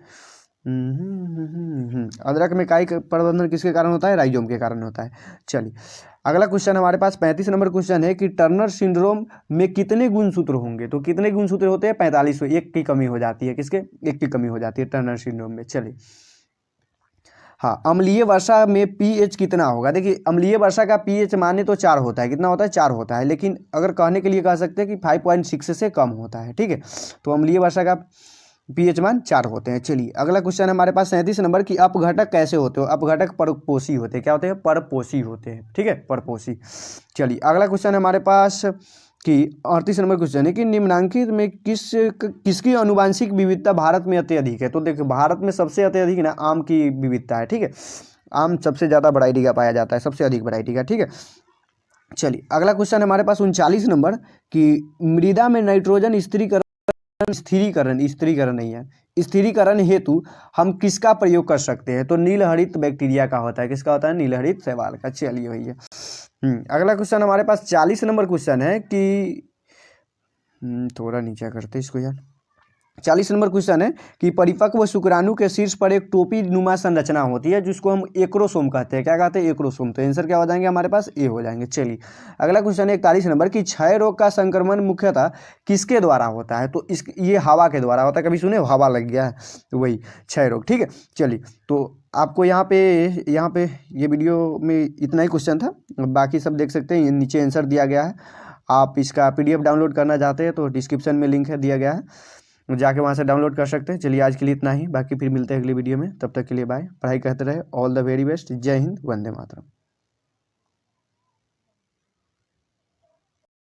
अदरक में कायिक प्रवर्धन किसके कारण होता है? राइजोम के कारण होता है। चलिए अगला क्वेश्चन हमारे पास 35 नंबर क्वेश्चन है कि टर्नर सिंड्रोम में कितने गुणसूत्र होंगे? तो कितने गुणसूत्र होते हैं? 45। एक की कमी हो जाती है। किसके? एक की कमी हो जाती है टर्नर सिंड्रोम में। चलिए हाँ, अम्लीय वर्षा में पीएच कितना होगा? देखिए अम्लीय वर्षा का पीएच माने तो 4 होता है। कितना होता है? 4 होता है, लेकिन अगर कहने के लिए कह सकते हैं कि 5.6 से कम होता है। ठीक है, तो अम्लीय वर्षा का पीएच मान 4 होते हैं। चलिए अगला क्वेश्चन है हमारे पास 37 नंबर की अपघटक कैसे होते हो? अपघटक परपोषी होते हैं। क्या होते हैं? परपोषी होते हैं। ठीक है, परपोषी। चलिए अगला क्वेश्चन है हमारे पास कि 38 नंबर क्वेश्चन है कि निम्नांकित में किसकी आनुवंशिक विविधता भारत में अत्यधिक है? तो देखिए भारत में सबसे अत्यधिक ना आम की विविधता है। ठीक है, आम सबसे ज़्यादा वैरायटी का पाया जाता है, सबसे अधिक वैरायटी का। ठीक है, चलिए अगला क्वेश्चन हमारे पास 39 नंबर कि मृदा में नाइट्रोजन स्थिरीकरण नहीं है, स्थिरीकरण हेतु हम किसका प्रयोग कर सकते हैं? तो नीलहरित बैक्टीरिया का होता है। किसका होता है? नीलहरित शैवाल का। चलिए भैया अगला क्वेश्चन हमारे पास 40 नंबर क्वेश्चन है कि थोड़ा नीचे करते इसको यार। 40 नंबर क्वेश्चन है कि परिपक्व शुक्राणु के शीर्ष पर एक टोपी नुमा संरचना होती है जिसको हम एक्रोसोम कहते हैं। क्या कहते हैं? एक्रोसोम। तो आंसर क्या हो जाएंगे हमारे पास? ए हो जाएंगे। चलिए अगला क्वेश्चन है 41 नंबर की क्षय रोग का संक्रमण मुख्यतः किसके द्वारा होता है? तो इस ये हवा के द्वारा होता है। कभी सुने हवा लग गया है तो वही क्षय रोग। ठीक है, चलिए तो आपको यहाँ पे ये वीडियो में इतना ही क्वेश्चन था, बाकी सब देख सकते हैं, नीचे आंसर दिया गया है। आप इसका PDF डाउनलोड करना चाहते हैं तो डिस्क्रिप्शन में लिंक है, दिया गया है, जाके वहाँ से डाउनलोड कर सकते हैं। चलिए आज के लिए इतना ही, बाकी फिर मिलते हैं अगली वीडियो में। तब तक के लिए बाय। पढ़ाई करते रहे। All the very best. जय हिंद, वंदे मातरम।